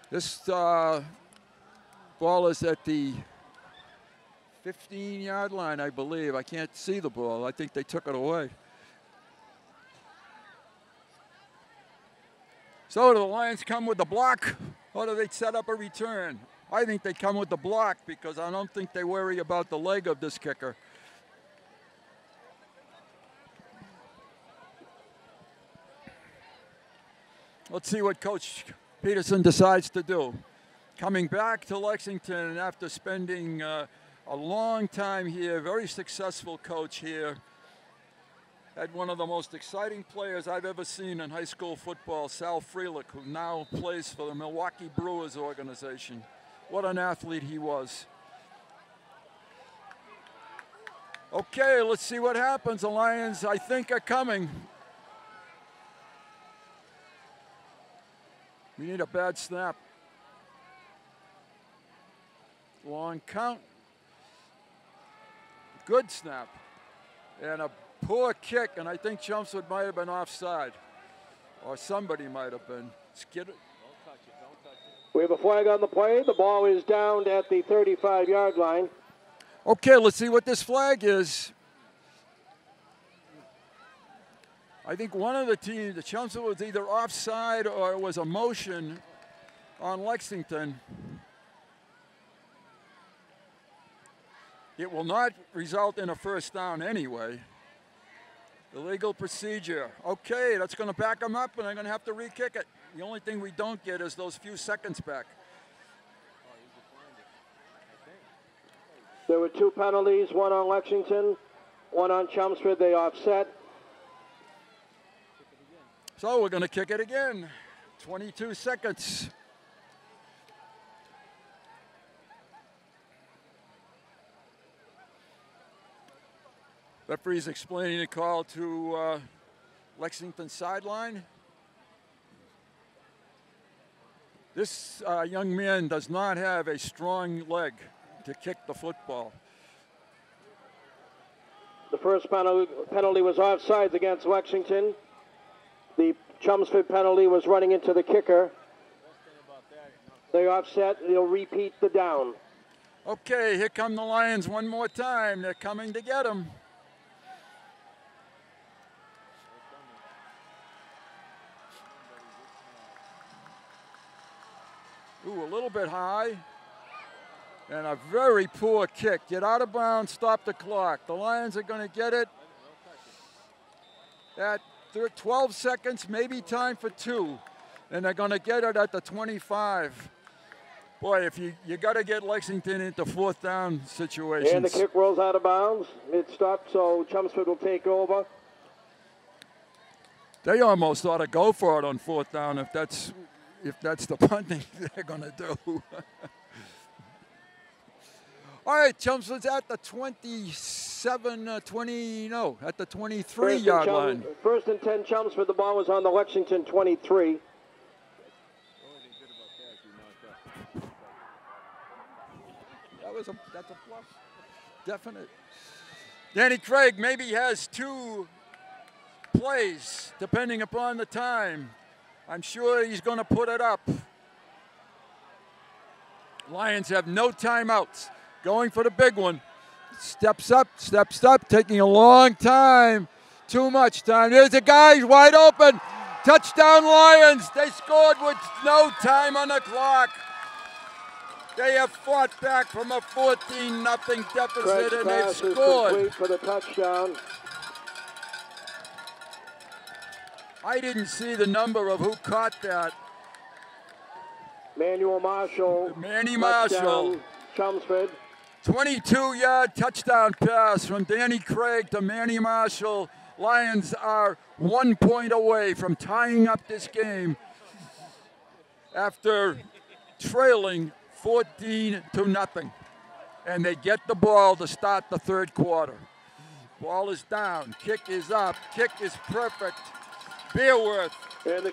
This ball is at the 15-yard line, I believe. I can't see the ball. I think they took it away. So do the Lions come with the block, or do they set up a return? I think they come with the block because I don't think they worry about the leg of this kicker. Let's see what Coach Peterson decides to do. coming back to Lexington after spending a long time here, very successful coach here. Had one of the most exciting players I've ever seen in high school football, Sal Freelick, who now plays for the Milwaukee Brewers organization. What an athlete he was. Okay, let's see what happens. The Lions, I think, are coming. We need a bad snap. Long count. Good snap. And a poor kick, and I think Chelmsford might have been offside. Or somebody might have been. Skid it. Don't touch it, don't touch it. We have a flag on the play. The ball is down at the 35-yard line. Okay, let's see what this flag is. I think one of the teams, the Chelmsford, was either offside or it was a motion on Lexington. It will not result in a first down anyway. Illegal procedure. Okay, that's going to back them up, and they're going to have to re-kick it. The only thing we don't get is those few seconds back. There were 2 penalties, one on Lexington, one on Chelmsford. They offset. So we're going to kick it again. 22 seconds. Referee's explaining the call to Lexington sideline. This young man does not have a strong leg to kick the football. The first penalty was offsides against Lexington. The Chelmsford penalty was running into the kicker. They offset. They'll repeat the down. Okay, here come the Lions one more time. They're coming to get him. Ooh, a little bit high. And a very poor kick. Get out of bounds, stop the clock. The Lions are going to get it at 12 seconds, maybe time for 2. And they're going to get it at the 25. Boy, if you got to get Lexington into 4th down situations. And the kick rolls out of bounds. It stopped, so Chelmsford will take over. They almost ought to go for it on 4th down if that's the punting they're going to do. All right, Chelmsford's at the 23-yard line. First and 10 Chelmsford. The ball was on the Lexington 23. That's a plus. Definite. Danny Craig maybe has 2 plays, depending upon the time. I'm sure he's going to put it up. Lions have no timeouts. Going for the big one. Steps up, taking a long time. Too much time. There's a guy wide open. Touchdown Lions. They scored with no time on the clock. They have fought back from a 14-0 deficit, and they've scored. For the touchdown. I didn't see the number of who caught that. Manuel Marshall. Manny Marshall. Chelmsford. 22-yard touchdown pass from Danny Craig to Manny Marshall. Lions are 1 point away from tying up this game after trailing 14-0. And they get the ball to start the 3rd quarter. Ball is down. Kick is up. Kick is perfect. Beerworth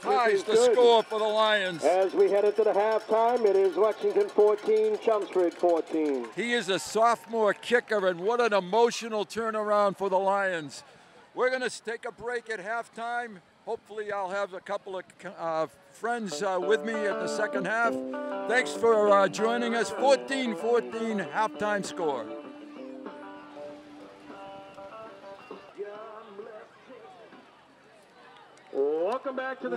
ties the score for the Lions. As we head into the halftime, it is Lexington 14, Chelmsford 14. He is a sophomore kicker, and what an emotional turnaround for the Lions. We're going to take a break at halftime. Hopefully I'll have a couple of friends with me at the second half. Thanks for joining us. 14-14 halftime score. Welcome back to the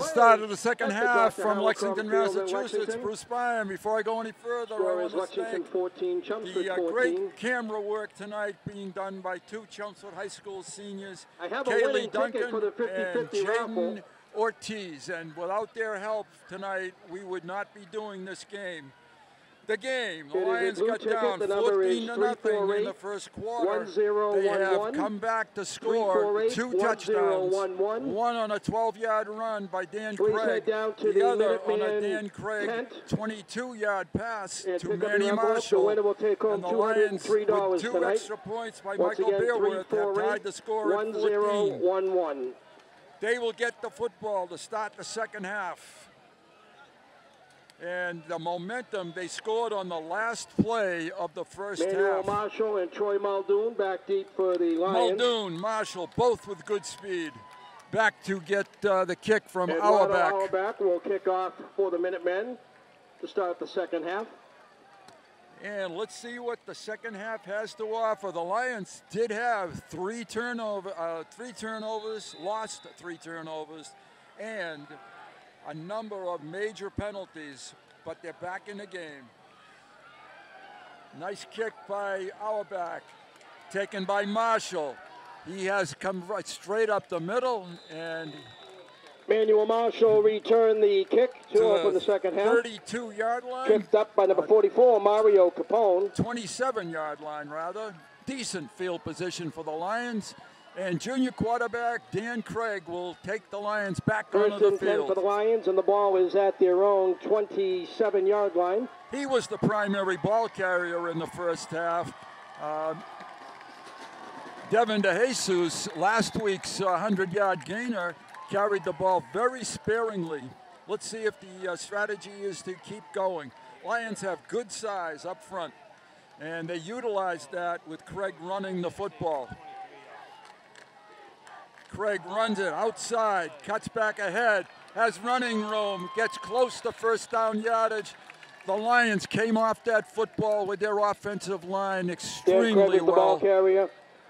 start of the second half from Lexington, Massachusetts. Bruce Bryan. Before I go any further, I want to thank 14, Chelmsford the 14. great camera work tonight being done by 2 Chelmsford High School seniors, I have a Kaylee winning Duncan ticket for the 50-50 and raffle. Jaden Ortiz, and without their help tonight, we would not be doing this game. The Lions got down 14-0 in the first quarter. They have come back to score 2 touchdowns. One on a 12-yard run by Dan Craig. The other on a Dan Craig 22-yard pass to Manny Marshall. And the Lions, with 2 extra points by Michael Beerworth, have tied the score at 14. They will get the football to start the second half. And the momentum, they scored on the last play of the first half. Marshall and Troy Muldoon back deep for the Lions. Muldoon, Marshall, both with good speed. Back to get the kick from Auerbach. Auerbach will kick off for the Minutemen to start the second half. And let's see what the second half has to offer. The Lions did have 3 turnovers, lost 3 turnovers, and a number of major penalties, but they're back in the game. Nice kick by Auerbach, taken by Marshall. He has come right straight up the middle, and Manuel Marshall returned the kick to open the second half. 32-yard line. Tripped up by number 44, Mario Capone. 27-yard line, rather. Decent field position for the Lions. And junior quarterback Dan Craig will take the Lions back onto the field. 1st and 10 for the Lions, and the ball is at their own 27-yard line. He was the primary ball carrier in the first half. Devin DeJesus, last week's 100-yard gainer, carried the ball very sparingly. Let's see if the strategy is to keep going. Lions have good size up front, and they utilized that with Craig running the football. Craig runs it outside, cuts back ahead, has running room, gets close to first down yardage. The Lions came off that football with their offensive line extremely Craig is the well. Ball carrier,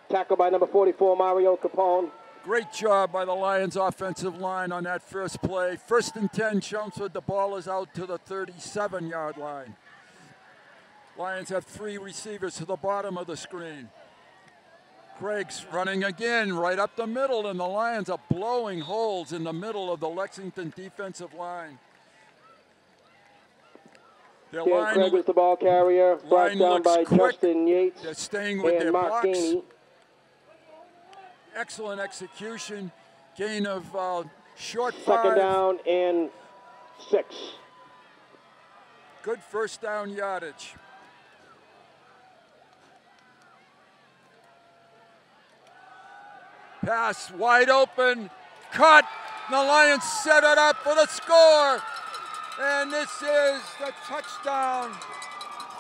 tackled by number 44, Mario Capone. Great job by the Lions offensive line on that first play. 1st and 10, Chelmsford. The ball is out to the 37-yard line. Lions have 3 receivers to the bottom of the screen. Craig's running again right up the middle, and the Lions are blowing holes in the middle of the Lexington defensive line. Their Dan Craig is the ball carrier, brought down by quick. Justin Yates. They're staying with their Mark blocks. Ganey. Excellent execution. Gain of short 5. Second down and 6. Good first down yardage. Pass wide open, cut. The Lions set it up for the score. And this is the touchdown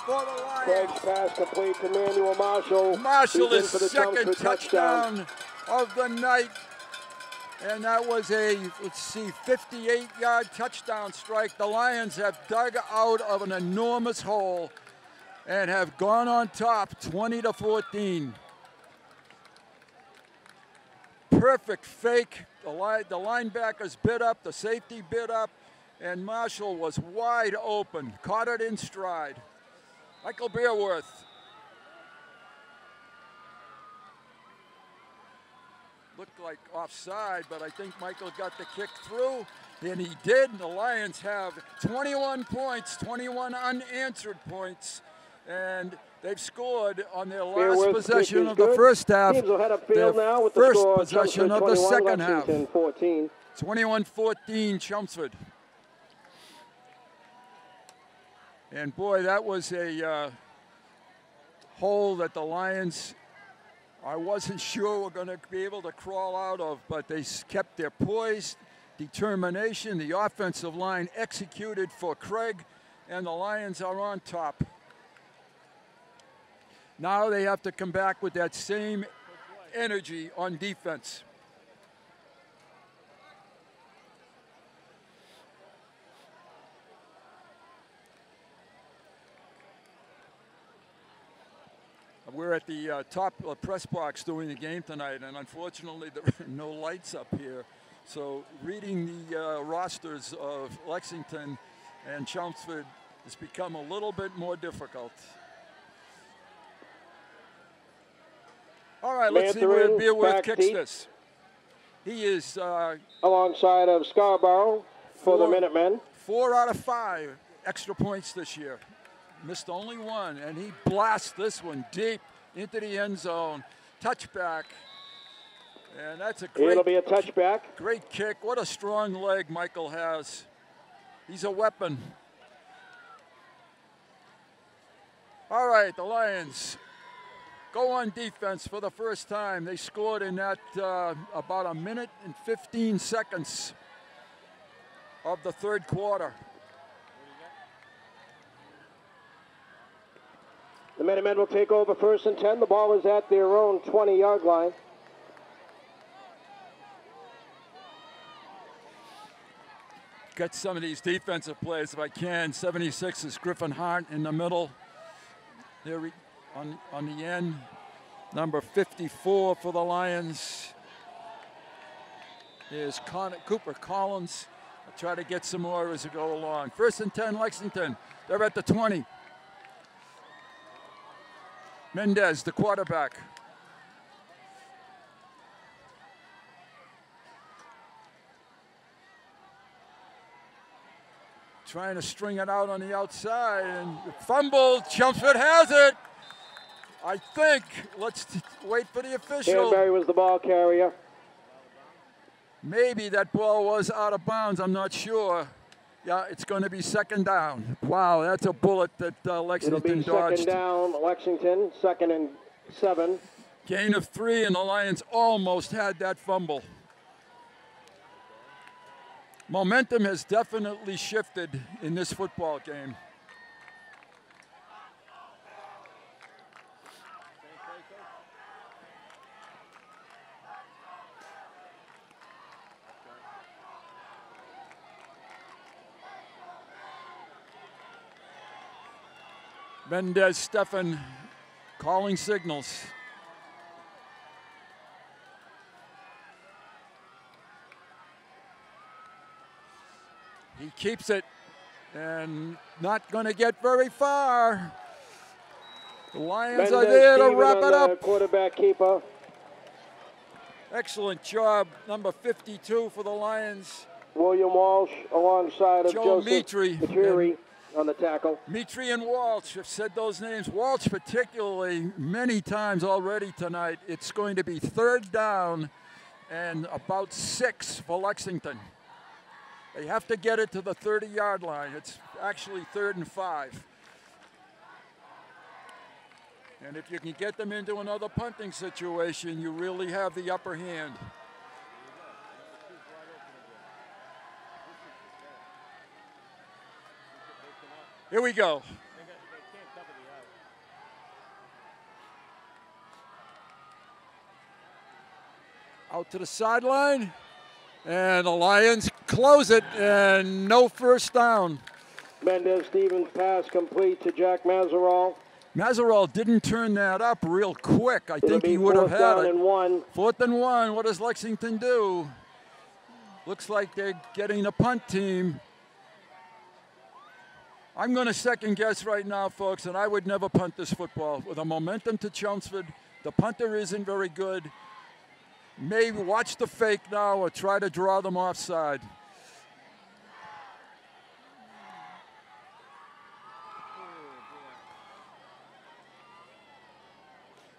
for the Lions. Craig's pass complete to Manuel Marshall. Marshall He's in is for the second touchdown of the night. And that was a, 58-yard touchdown strike. The Lions have dug out of an enormous hole and have gone on top 20-14. Perfect fake. The linebackers bid up, the safety bid up, and Marshall was wide open, caught it in stride. Michael Beerworth. Looked like offside, but I think Michael got the kick through, and he did. The Lions have 21 points, 21 unanswered points, and they've scored on their last possession of the first half. Teams will head upfield now with the First score, possession of the second half. 14. 21-14, Chelmsford. And boy, that was a hole that the Lions, I wasn't sure were going to be able to crawl out of, but they kept their poise, determination. The offensive line executed for Craig, and the Lions are on top. Now they have to come back with that same energy on defense. We're at the top press box doing the game tonight, and unfortunately there are no lights up here. So reading the rosters of Lexington and Chelmsford has become a little bit more difficult. All right, let's see where Beerworth kicks this. He is alongside of Scarborough for the Minutemen. 4 out of 5 extra points this year. Missed only one, and he blasts this one deep into the end zone. Touchback. And that's a great, it'll be a touchback. Great kick. What a strong leg Michael has. He's a weapon. All right, the Lions go on defense for the first time. They scored in that about a minute and 15 seconds of the third quarter. The Minutemen will take over 1st and 10. The ball is at their own 20-yard line. Get some of these defensive plays if I can. 76 is Griffin Hart in the middle. There on the end, number 54 for the Lions is Cooper Collins. I'll try to get some more as we go along. 1st and 10, Lexington. They're at the 20. Mendez, the quarterback. Trying to string it out on the outside, and fumble. Chelmsford has it. I think. Let's wait for the official. Danbury was the ball carrier. Maybe that ball was out of bounds. I'm not sure. Yeah, it's going to be 2nd down. Wow, that's a bullet that Lexington dodged. 2nd down, Lexington. 2nd and 7. Gain of 3, and the Lions almost had that fumble. Momentum has definitely shifted in this football game. Mendez Stefan calling signals. He keeps it and not going to get very far. The Lions are there to wrap it up. Quarterback keeper. Excellent job, number 52 for the Lions. William Walsh alongside of Joe Joseph Mitri on the tackle. Mitri and Walsh have said those names. Walsh particularly many times already tonight. It's going to be 3rd down and about 6 for Lexington. They have to get it to the 30-yard line. It's actually 3rd and 5. And if you can get them into another punting situation, you really have the upper hand. Here we go. Out to the sideline. And the Lions close it, and no 1st down. Mendez Stevens pass complete to Jack Mazeral. Mazeral didn't turn that up real quick. I think he would have had it. 4th and 1. 4th and 1. What does Lexington do? Looks like they're getting a punt team. I'm going to second guess right now, folks, and I would never punt this football. With a momentum to Chelmsford, the punter isn't very good. Maybe watch the fake now or try to draw them offside.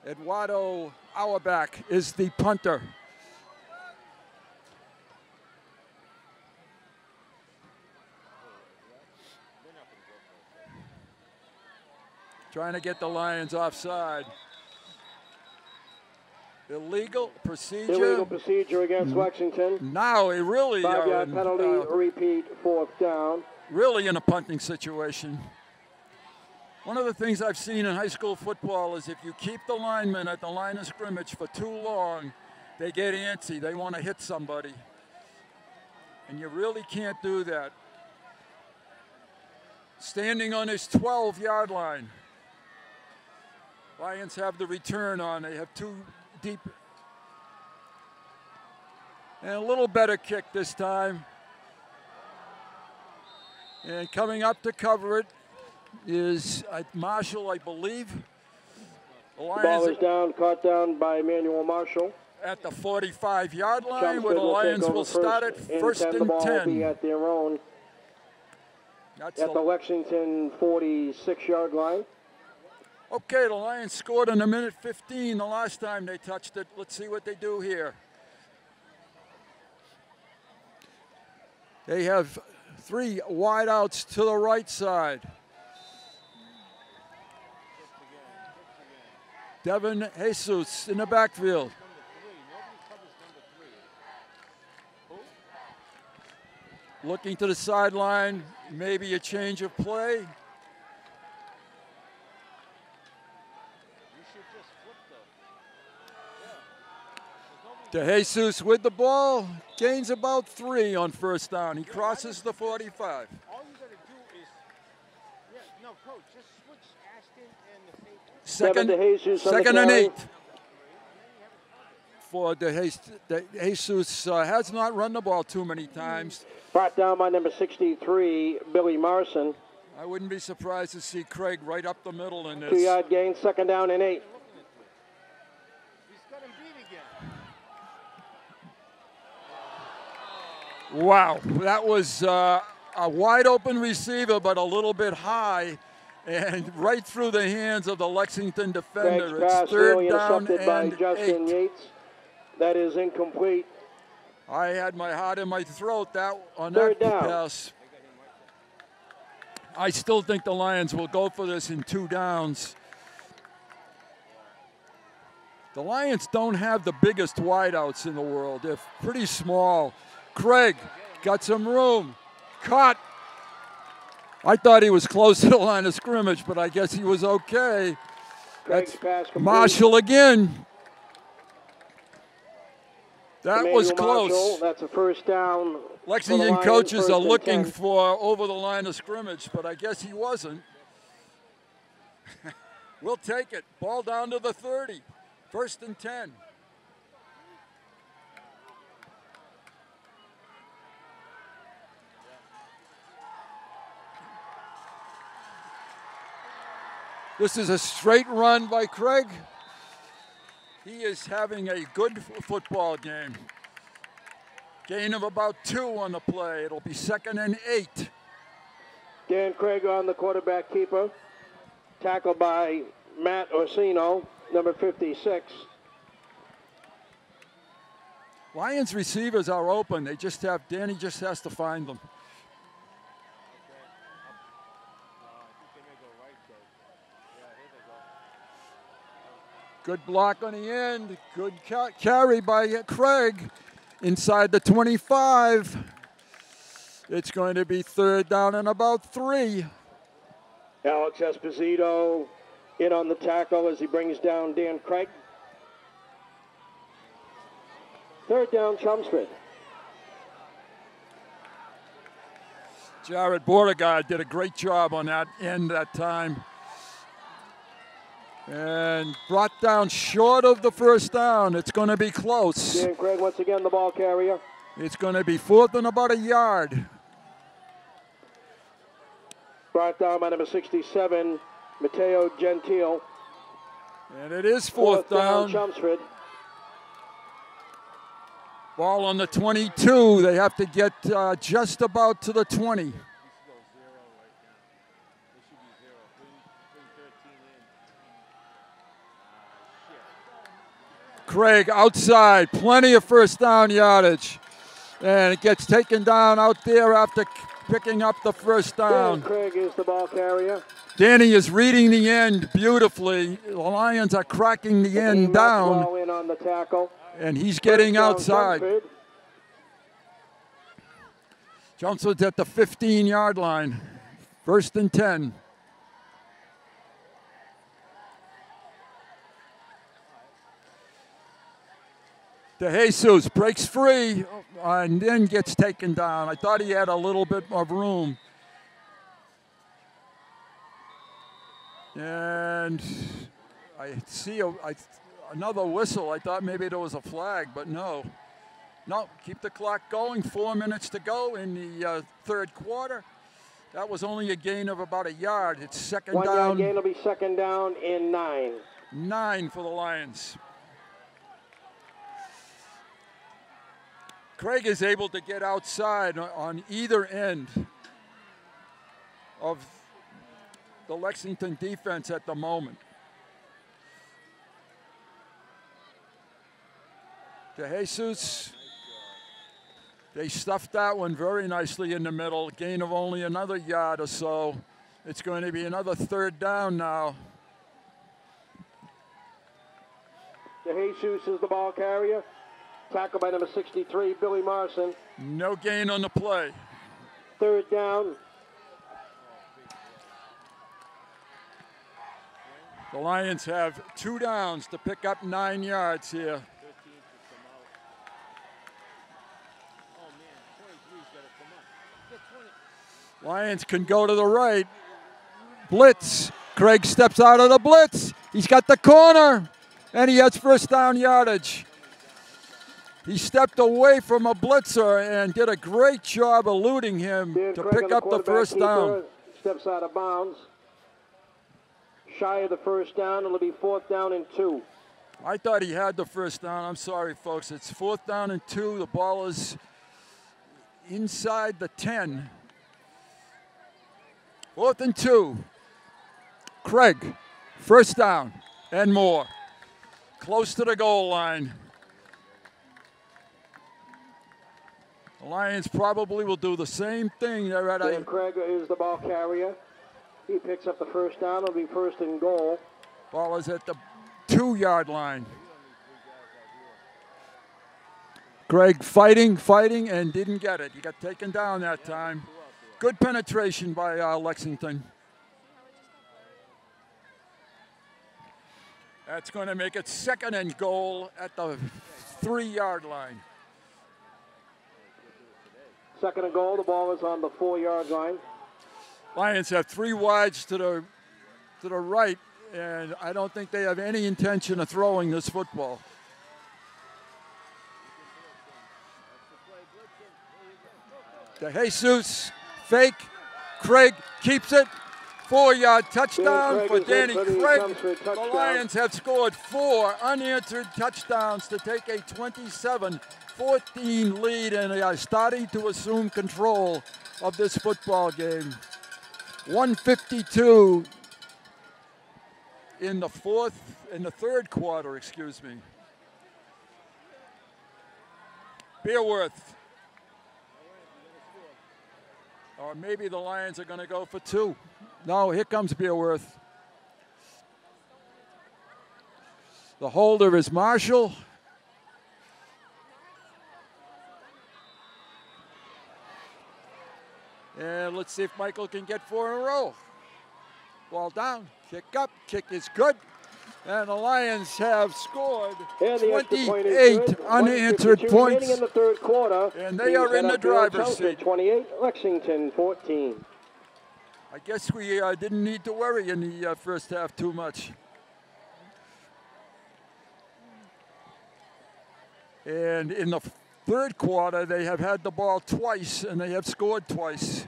Eduardo Auerbach is the punter. Trying to get the Lions offside. Illegal procedure. Illegal procedure against Lexington. Now he really 5-yard penalty, repeat, 4th down. Really in a punting situation. One of the things I've seen in high school football is if you keep the linemen at the line of scrimmage for too long, they get antsy. They want to hit somebody. And you really can't do that. Standing on his 12-yard line. Lions have the return on. They have 2 deep. And a little better kick this time. And coming up to cover it is Marshall, I believe. The ball is down, caught down by Emmanuel Marshall. at the 45-yard line, Chelmsford where the will take Lions over will start at first The and ball will 10. be at their own, That's at the Lexington 46-yard line. Okay, the Lions scored in a minute 15 the last time they touched it. Let's see what they do here. They have 3 wideouts to the right side. Devin Jesus in the backfield. Looking to the sideline, maybe a change of play. DeJesus with the ball, gains about 3 on first down. He crosses the 45. All you got to do is, no, coach, just switch Ashton and the safety. Second and 8 for DeJesus. Has not run the ball too many times. Brought down by number 63, Billy Morrison. I wouldn't be surprised to see Craig right up the middle in this. 2-yard gain, 2nd down and 8. He's got him beat again. Wow, that was a wide open receiver, but a little bit high, and right through the hands of the Lexington defender. Craig's pass It's 3rd down intercepted by and Justin 8. Yates. That is incomplete. I had my heart in my throat on Third that down. pass. I still think the Lions will go for this in 2 downs. The Lions don't have the biggest wideouts in the world. They're pretty small. Craig got some room. Caught. I thought he was close to the line of scrimmage, but I guess he was okay. Craig's That's pass complete. Marshall again. That was Emmanuel close. Marshall, that's a first down. Lexington Lions, coaches first are and looking 10. for over the line of scrimmage, but I guess he wasn't. We'll take it. Ball down to the 30. 1st and 10. This is a straight run by Craig. He is having a good football game. Gain of about 2 on the play. It'll be 2nd and 8. Dan Craig on the quarterback keeper. Tackled by Matt Orsino, number 56. Lions receivers are open. Danny just has to find them. Good block on the end. Good carry by Craig inside the 25. It's going to be 3rd down and about 3. Alex Esposito in on the tackle as he brings down Dan Craig. 3rd down, Chelmsford. Jared Beauregard did a great job on that end that time. And brought down short of the first down. It's going to be close. Dan Craig once again the ball carrier. It's going to be 4th and about 1 yard. Brought down by number 67, Mateo Gentile. And it is 4th down. Chelmsford. Ball on the 22. They have to get just about to the 20. Craig outside, plenty of first down yardage. And it gets taken down out there after picking up the first down. Dan Craig is the ball carrier. Danny is reading the end beautifully. The Lions are cracking the end down. Well in on the tackle. And he's getting outside. Chelmsford. Chelmsford's at the 15-yard line. 1st and 10. DeJesus breaks free and then gets taken down. I thought he had a little bit of room. And I see another whistle. I thought maybe there was a flag, but no. No, keep the clock going. 4 minutes to go in the 3rd quarter. That was only a gain of about 1 yard. It's 2nd 1 down. yard gain will be 2nd down and 9. 9 for the Lions. Craig is able to get outside on either end of the Lexington defense at the moment. DeJesus, they stuffed that one very nicely in the middle. Gain of only another yard or so. It's going to be another third down now. DeJesus is the ball carrier. Tackled by number 63, Billy Marson. No gain on the play. Third down. The Lions have 2 downs to pick up 9 yards here. Lions can go to the right. Blitz. Craig steps out of the blitz. He's got the corner, and he has first down yardage. He stepped away from a blitzer and did a great job eluding him to pick up the first down. Steps out of bounds. Shy of the first down. It'll be 4th down and 2. I thought he had the first down. I'm sorry, folks. It's 4th down and 2. The ball is inside the 10. 4th and 2. Craig, first down and more. Close to the goal line. The Lions probably will do the same thing. They're at Dan Craig is the ball carrier. He picks up the first down. It'll be 1st and goal. Ball is at the 2-yard line. Craig fighting, and didn't get it. He got taken down that time. Good penetration by Lexington. That's going to make it 2nd and goal at the 3-yard line. 2nd and goal. The ball is on the 4-yard line. Lions have 3 wides to the right, and I don't think they have any intention of throwing this football. DeJesus, fake. Craig keeps it. 4-yard touchdown for Danny Craig. The Lions have scored 4 unanswered touchdowns to take a 27-14 lead, and they are starting to assume control of this football game. 1:52 in the third quarter, excuse me. Beerworth. Or maybe the Lions are going to go for 2. No, here comes Beerworth. The holder is Marshall. And let's see if Michael can get 4 in a row. Ball down, kick up, kick is good. And the Lions have scored 28 unanswered points. In the third quarter, and they are in the driver's seat. 28, Lexington 14. I guess we didn't need to worry in the first half too much. And in the third quarter, they have had the ball twice, and they have scored twice.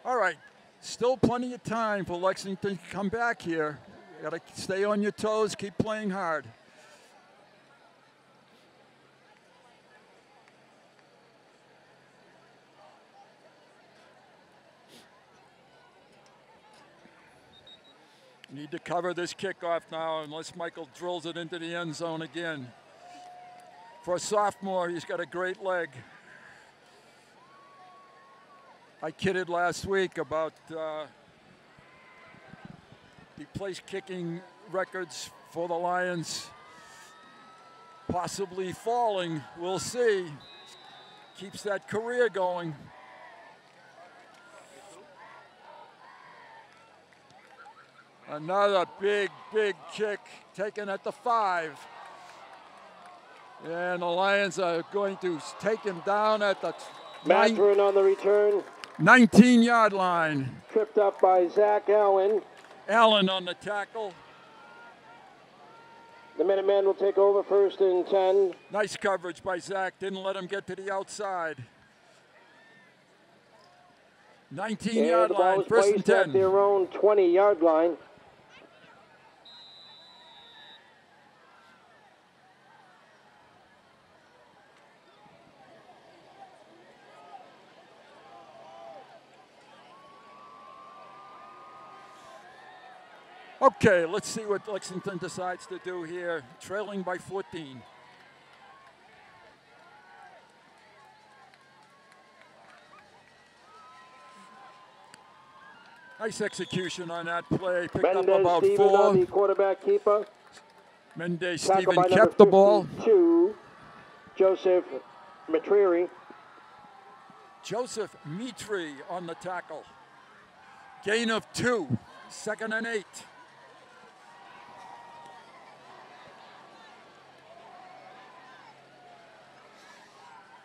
All right, still plenty of time for Lexington to come back here. You got to stay on your toes, keep playing hard. Need to cover this kickoff now unless Michael drills it into the end zone again. For a sophomore, he's got a great leg. I kidded last week about the place kicking records for the Lions possibly falling. We'll see. Keeps that career going. Another big kick taken at the 5. And the Lions are going to take him down at the Mathurin on the return. 19-yard line. Tripped up by Zach Allen. Allen on the tackle. The Minutemen will take over 1st and 10. Nice coverage by Zach. Didn't let him get to the outside. 19-yard line, 1st and 10. At their own 20-yard line. Okay, let's see what Lexington decides to do here, trailing by 14. Nice execution on that play. Picked up about Steven 4. on the quarterback keeper. Mendez Tackled Steven by kept the ball. 52, Joseph Matrieri. Joseph Mitri on the tackle. Gain of 2, 2nd and 8.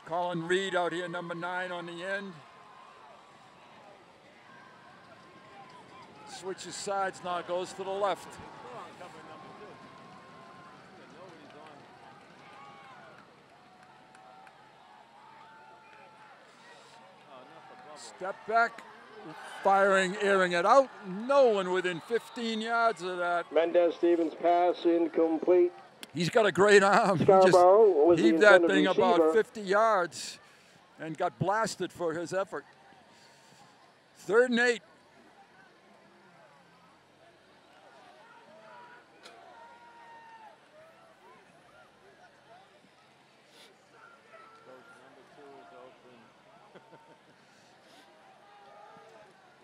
Colin Reed out here, number 9 on the end. Switches sides now, goes to the left. Step back, firing, airing it out. No one within 15 yards of that. Mendez Stevens pass incomplete. He's got a great arm. He Scarborough was just the heaved that intended thing receiver. about 50 yards and got blasted for his effort. 3rd and 8.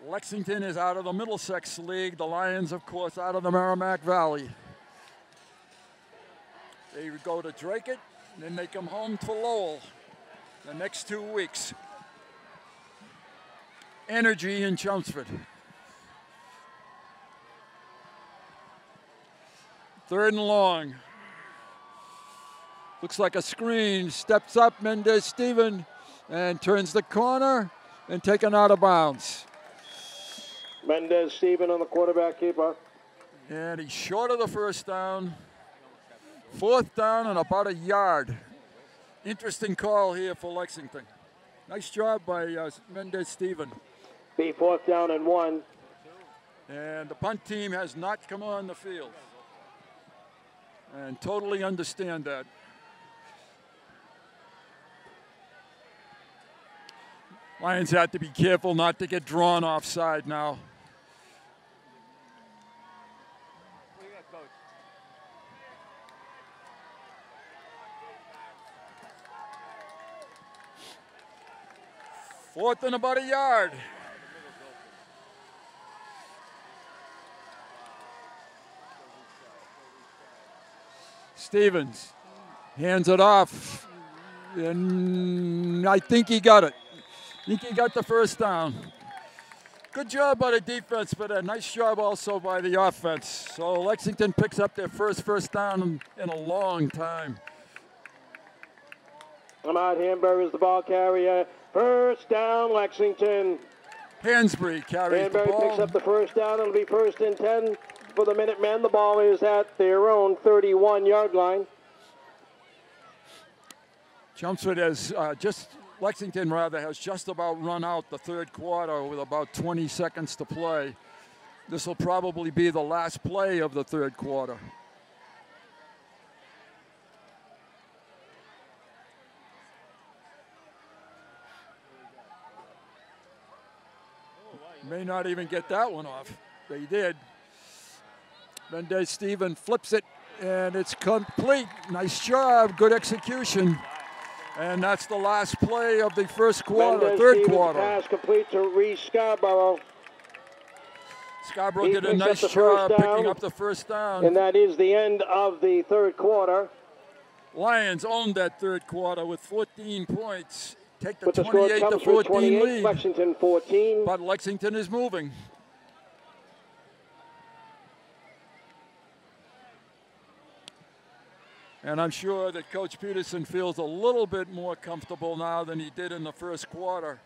Lexington is out of the Middlesex League. The Lions, of course, out of the Merrimack Valley. They go to Dracut, and then they come home to Lowell the next 2 weeks. Energy in Chelmsford. 3rd and long. Looks like a screen. Steps up, Mendez Steven, and turns the corner and taken out of bounds. Mendez Steven on the quarterback keeper. And he's short of the 1st down. 4th down and about a yard. Interesting call here for Lexington. Nice job by Mendez Steven. Be 4th down and 1. And the punt team has not come on the field. And totally understand that. Lions have to be careful not to get drawn offside now. Fourth and about a yard. Stevens hands it off, and I think he got it. I think he got the 1st down. Good job by the defense, but a nice job also by the offense. So Lexington picks up their first down in a long time. Ahmad Hanbury is the ball carrier. 1st down, Lexington. Hansbury carries the Hanbury ball. picks up the 1st down. It'll be 1st and 10 for the Minutemen. The ball is at their own 31-yard line. Chelmsford has Lexington has just about run out the 3rd quarter with about 20 seconds to play. This will probably be the last play of the 3rd quarter. May not even get that one off. They did. Mendez Steven flips it, and it's complete. Nice job, good execution. And that's the last play of the 1st quarter, Mendez 3rd Stevens quarter. Pass complete to Reese Scarborough. Scarborough He did a picks up nice the job first down, picking up the 1st down. And that is the end of the 3rd quarter. Lions owned that 3rd quarter with 14 points. Take the With the score 28-14 28, lead. Lexington 14. But Lexington is moving. And I'm sure that Coach Peterson feels a little bit more comfortable now than he did in the 1st quarter.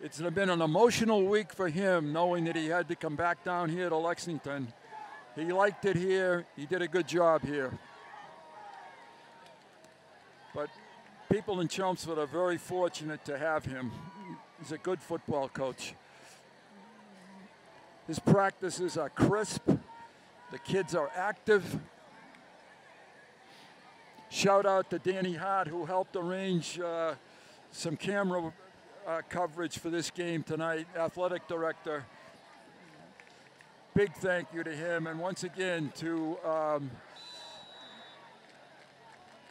It's been an emotional week for him, knowing that he had to come back down here to Lexington. He liked it here. He did a good job here. But people in Chelmsford are very fortunate to have him. He's a good football coach. His practices are crisp. The kids are active. Shout out to Danny Hart, who helped arrange some camera coverage for this game tonight, athletic director. big thank you to him, and once again to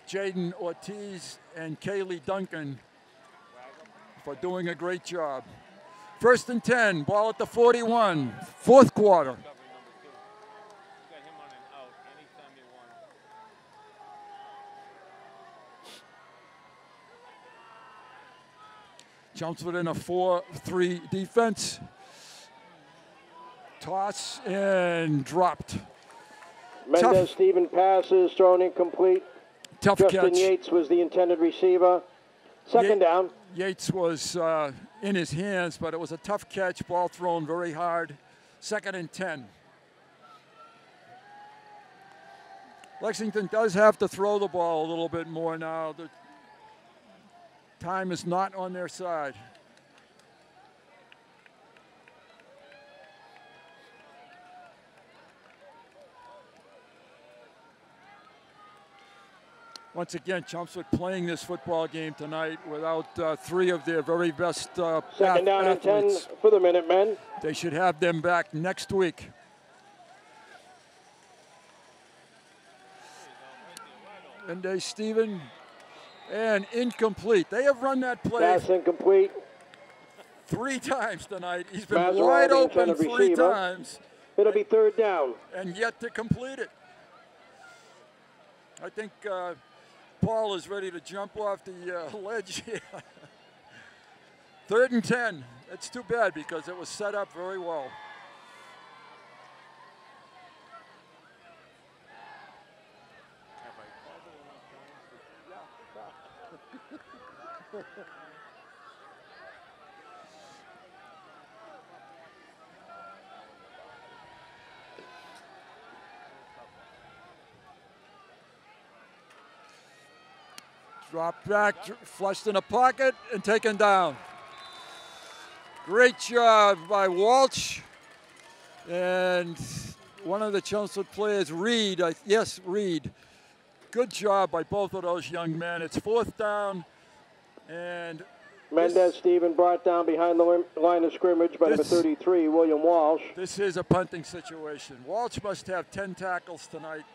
Jaden Ortiz and Kaylee Duncan for doing a great job. 1st and 10, ball at the 41, fourth quarter. Chelmsford in a 4-3 defense. Toss and dropped. Mendez Stephen passes, thrown incomplete. Tough Justin catch. Yates was the intended receiver. Second down. Yates was in his hands, but it was a tough catch. Ball thrown very hard. 2nd and 10. Lexington does have to throw the ball a little bit more now. The time is not on their side. Once again, Chelmsford playing this football game tonight without 3 of their very best Second down and 10 for the Minutemen. They should have them back next week. And they, Stephen, and incomplete. They have run that play. Pass incomplete. 3 times tonight. He's been wide open 3 times. It'll be 3rd down. And yet to complete it. I think Paul is ready to jump off the ledge here. 3rd and 10. That's too bad because it was set up very well. Dropped back, flushed in a pocket, and taken down. Great job by Walsh. And one of the Chelmsford players, Reed. Yes, Reed. Good job by both of those young men. It's 4th down. And Mendez Stephen brought down behind the line of scrimmage by number 33, William Walsh. This is a punting situation. Walsh must have 10 tackles tonight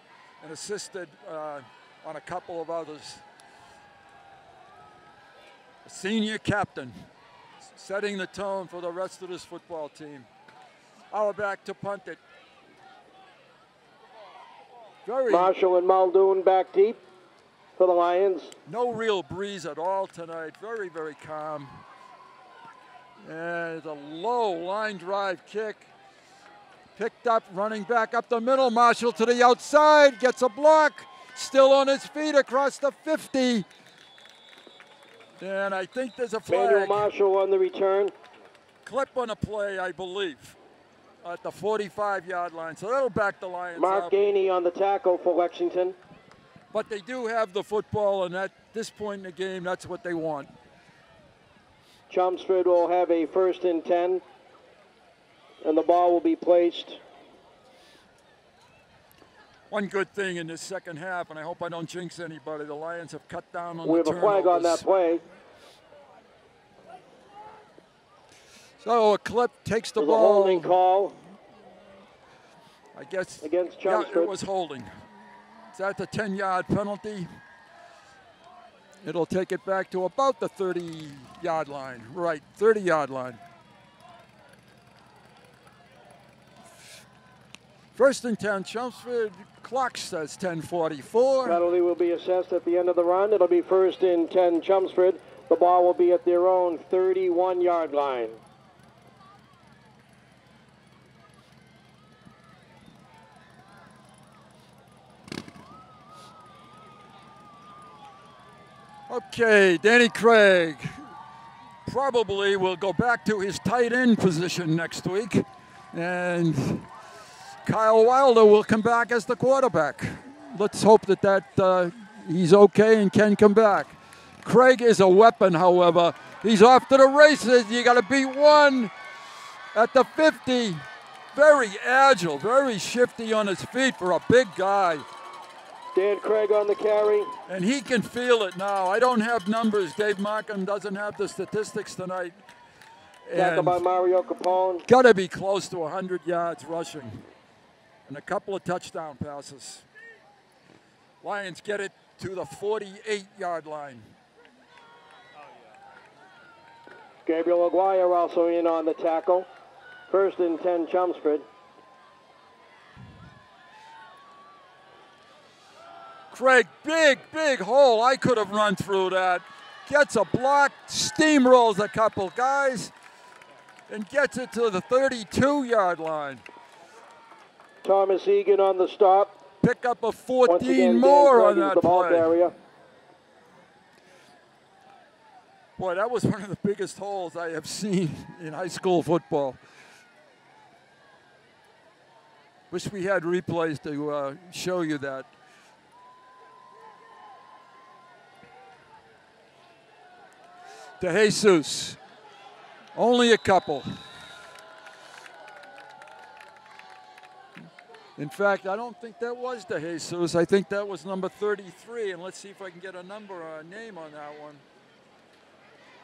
and assisted on a couple of others. Senior captain, setting the tone for the rest of this football team. Auerbach to punt it. Marshall and Muldoon back deep for the Lions. No real breeze at all tonight. Very, very calm. And a low line drive kick. Picked up, running back up the middle. Marshall to the outside, gets a block. Still on his feet across the 50. And I think there's a flag. Manuel Marshall on the return. Clip on a play, I believe, at the 45-yard line. So that'll back the Lions Mark up. Gainey on the tackle for Lexington. But they do have the football, and at this point in the game, that's what they want. Chelmsford will have a 1st and 10, and the ball will be placed. One good thing in this second half, and I hope I don't jinx anybody, the Lions have cut down on We the turnovers. have a flag on that play. So a clip takes the There's ball. a holding call. I guess against Chelmsford. Yeah, it was holding. Is that the 10-yard penalty? It'll take it back to about the 30-yard line. Right, 30-yard line. 1st and 10, Chelmsford. Clock says 10:44. Penalty will be assessed at the end of the run. It'll be 1st and 10, Chelmsford. The ball will be at their own 31-yard line. Okay, Danny Craig probably will go back to his tight end position next week. And Kyle Wilder will come back as the quarterback. Let's hope that he's okay and can come back. Craig is a weapon, however. He's off to the races. You got to beat one at the 50. Very agile, very shifty on his feet for a big guy. Dan Craig on the carry. And he can feel it now. I don't have numbers. Dave Markham doesn't have the statistics tonight. Tackled by Mario Capone. Got to be close to 100 yards rushing and a couple of touchdown passes. Lions get it to the 48-yard line. Gabriel Aguirre also in on the tackle. 1st and 10, Chelmsford. Craig, big hole. I could have run through that. Gets a block, steamrolls a couple guys, and gets it to the 32-yard line. Thomas Egan on the stop. Pick up a 14 again, more on that play. Carrier. Boy, that was one of the biggest holes I have seen in high school football. Wish we had replays to show you that. De Jesus, only a couple. In fact, I don't think that was De Jesus. I think that was number 33, and let's see if I can get a number or a name on that one.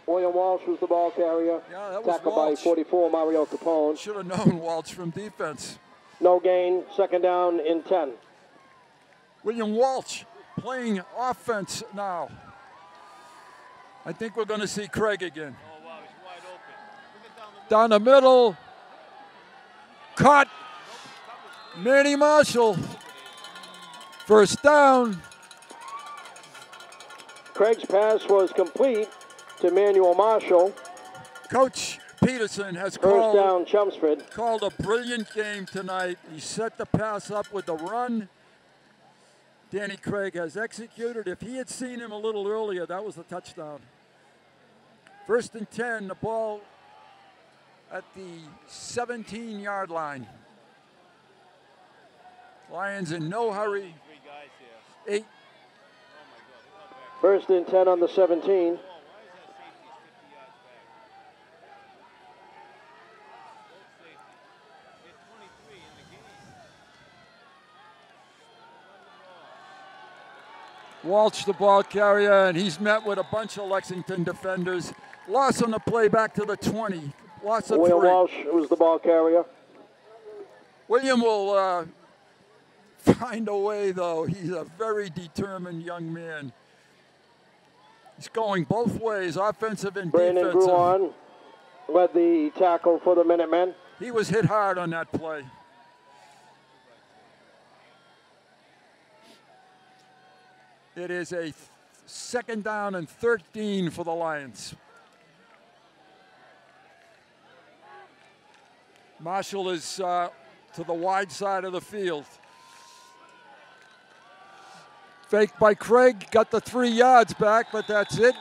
William Walsh was the ball carrier. Yeah, that was Tackled Walsh. by 44, Mario Capone. Should have known Walsh from defense. No gain, 2nd down in 10. William Walsh playing offense now. I think we're going to see Craig again. Oh, wow, he's wide open. Down the middle. Caught. Manny Marshall. 1st down. Craig's pass was complete to Manuel Marshall. Coach Peterson has 1st down, Chelmsford. called a brilliant game tonight. He set the pass up with the run. Danny Craig has executed. If he had seen him a little earlier, that was a touchdown. 1st and 10, the ball at the 17-yard line. Lions in no hurry. 8. 1st and 10 on the 17. Walsh, the ball carrier, and he's met with a bunch of Lexington defenders. Loss on the play back to the 20. Loss of William 3. Walsh was the ball carrier. William will find a way, though. He's a very determined young man. He's going both ways, offensive and Brandon defensive. Gruon led the tackle for the Minutemen. He was hit hard on that play. It is a 2nd down and 13 for the Lions. Marshall is to the wide side of the field. Fake by Craig, got the 3 yards back, but that's it.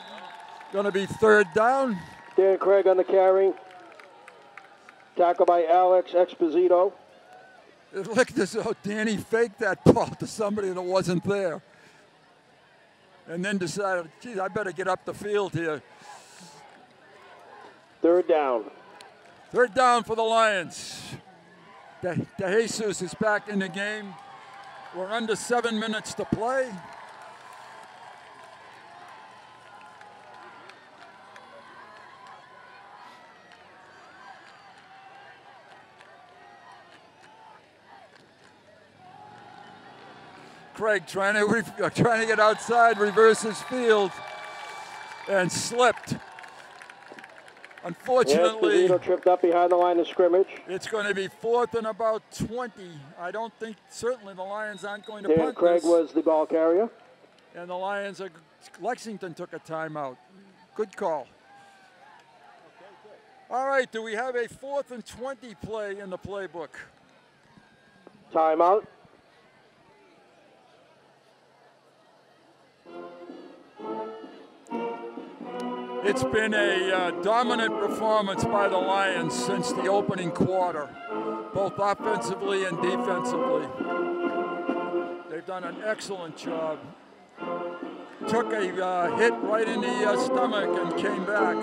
Going to be 3rd down. Dan Craig on the carry. Tackle by Alex Exposito. It looked as though Danny faked that ball to somebody that wasn't there. And then decided, geez, I better get up the field here. 3rd down. 3rd down for the Lions. De Jesus is back in the game. We're under 7 minutes to play. Craig trying to get outside, reverses field, and slipped. Unfortunately, Esposito tripped up behind the line of scrimmage. It's going to be 4th and about 20. I don't think, certainly the Lions aren't going to Dan punt Craig this. was the ball carrier. And the Lions are, Lexington took a timeout. Good call. All right, do we have a 4th and 20 play in the playbook? Timeout. It's been a dominant performance by the Lions since the opening quarter, both offensively and defensively. They've done an excellent job. Took a hit right in the stomach and came back.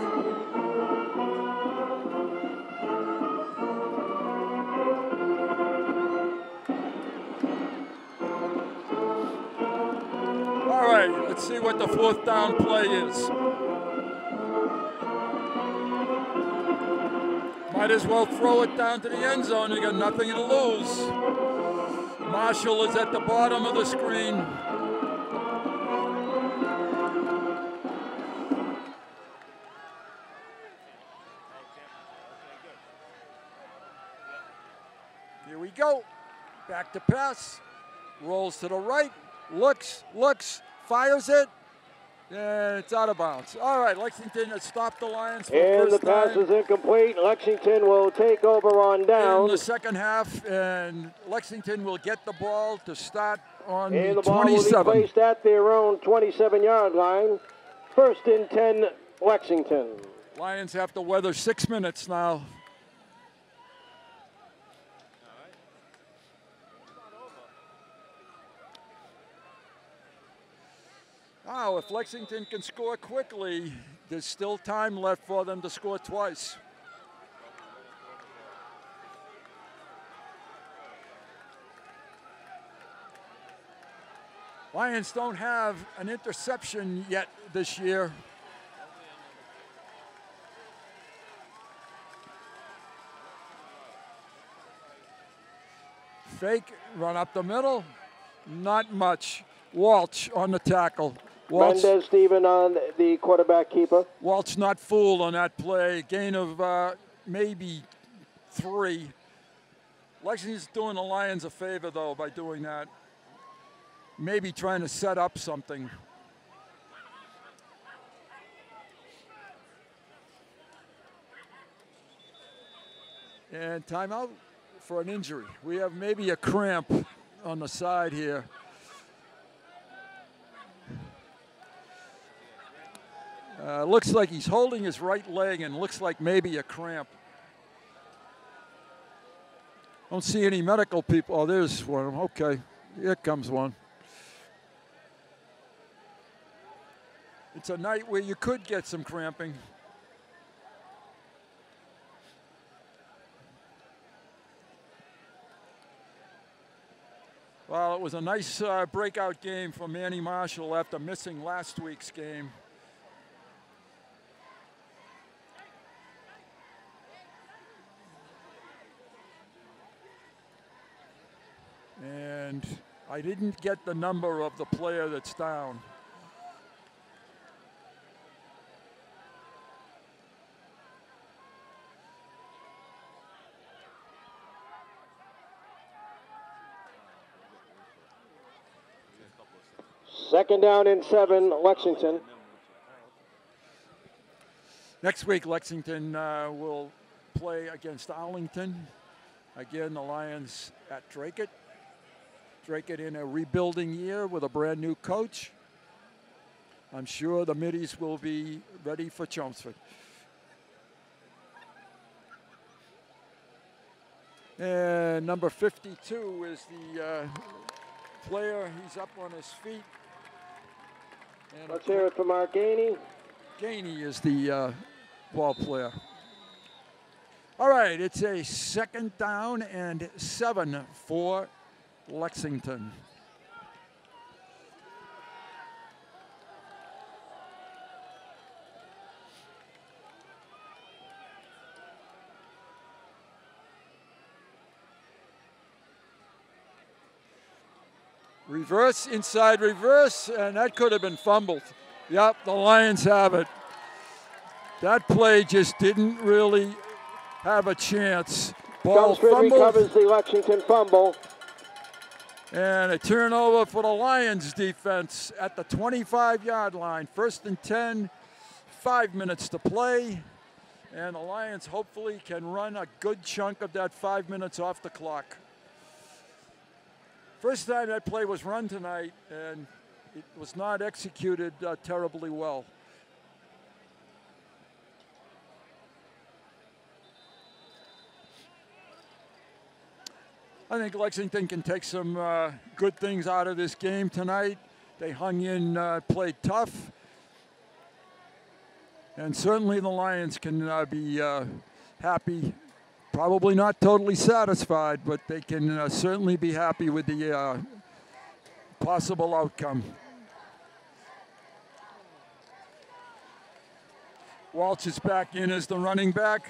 All right, let's see what the 4th down play is. Might as well throw it down to the end zone. You got nothing to lose. Marshall is at the bottom of the screen. Here we go. Back to pass. Rolls to the right. Looks, fires it. And it's out of bounds. All right, Lexington has stopped the Lions for and the first time. And the pass is incomplete. Lexington will take over on down. In the second half, and Lexington will get the ball to start on and the 27. The ball will be placed at their own 27-yard line. 1st and 10, Lexington. Lions have to weather 6 minutes now. Wow, if Lexington can score quickly, there's still time left for them to score twice. Lions don't have an interception yet this year. Fake, run up the middle, not much. Walsh on the tackle. Walsh, Mendez Steven on the quarterback keeper. Walsh not fooled on that play. Gain of maybe 3. Lexington's doing the Lions a favor, though, by doing that. Maybe trying to set up something. And timeout for an injury. We have maybe a cramp on the side here. Looks like he's holding his right leg and looks like maybe a cramp. Don't see any medical people. Oh, there's one. Okay, here comes one. It's a night where you could get some cramping. Well, it was a nice breakout game for Manny Marshall after missing last week's game. And I didn't get the number of the player that's down. Second down and 7, Lexington. Next week, Lexington will play against Arlington. Again, the Lions at Drake It. Drake It in a rebuilding year with a brand new coach. I'm sure the middies will be ready for Chelmsford. And number 52 is the player. He's up on his feet. And let's hear it from Mark Gainey. Gainey is the ball player. All right, it's a 2nd down and 7 for Lexington. Reverse, inside reverse, and that could have been fumbled. Yep, the Lions have it. That play just didn't really have a chance. Ball fumbled. Recovers the Lexington fumble. And a turnover for the Lions defense at the 25-yard line. 1st and 10, 5 minutes to play. And the Lions hopefully can run a good chunk of that 5 minutes off the clock. First time that play was run tonight, and it was not executed terribly well. I think Lexington can take some good things out of this game tonight. They hung in, played tough. And certainly the Lions can be happy. Probably not totally satisfied, but they can certainly be happy with the possible outcome. Walsh is back in as the running back.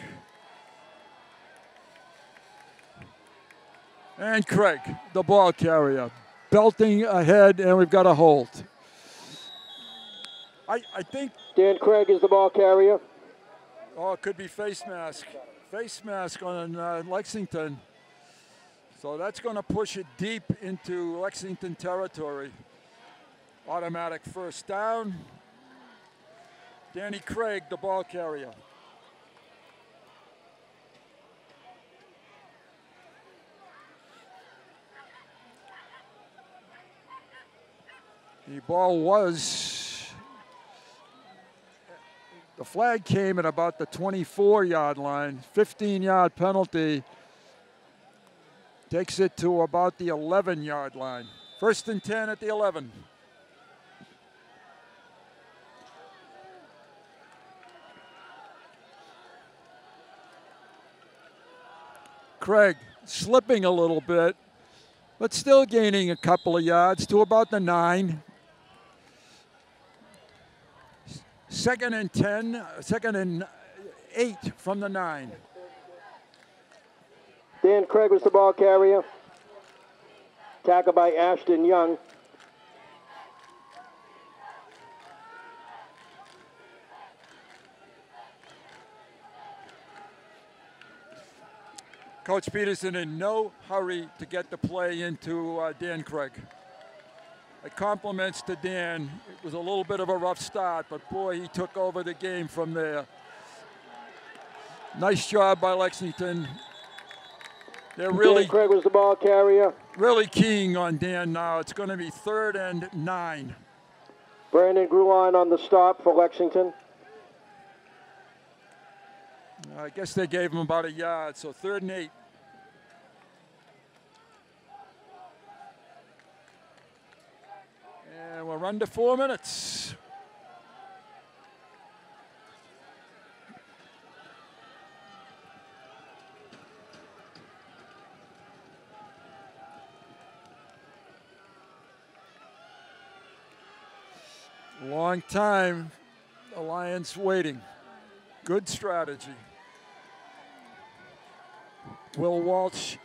And Craig, the ball carrier, belting ahead, and we've got a hold. I think... Dan Craig is the ball carrier. Oh, it could be face mask. Face mask on Lexington. So that's going to push it deep into Lexington territory. Automatic first down. Danny Craig, the ball carrier. The ball was, the flag came at about the 24-yard line, 15-yard penalty. Takes it to about the 11-yard line. 1st and 10 at the 11. Craig slipping a little bit, but still gaining a couple of yards to about the 9. 2nd and 10, 2nd and 8 from the 9. Dan Craig was the ball carrier. Tackled by Ashton Young. Coach Peterson in no hurry to get the play into Dan Craig. Compliments to Dan. It was a little bit of a rough start, but boy, he took over the game from there. Nice job by Lexington. They're really, Dan Craig was the ball carrier. Really keying on Dan now. It's going to be 3rd and 9. Brandon Gruline on the stop for Lexington. I guess they gave him about a yard, so 3rd and 8. And we're under 4 minutes. Long time, the Lions waiting. Good strategy. Will Walsh.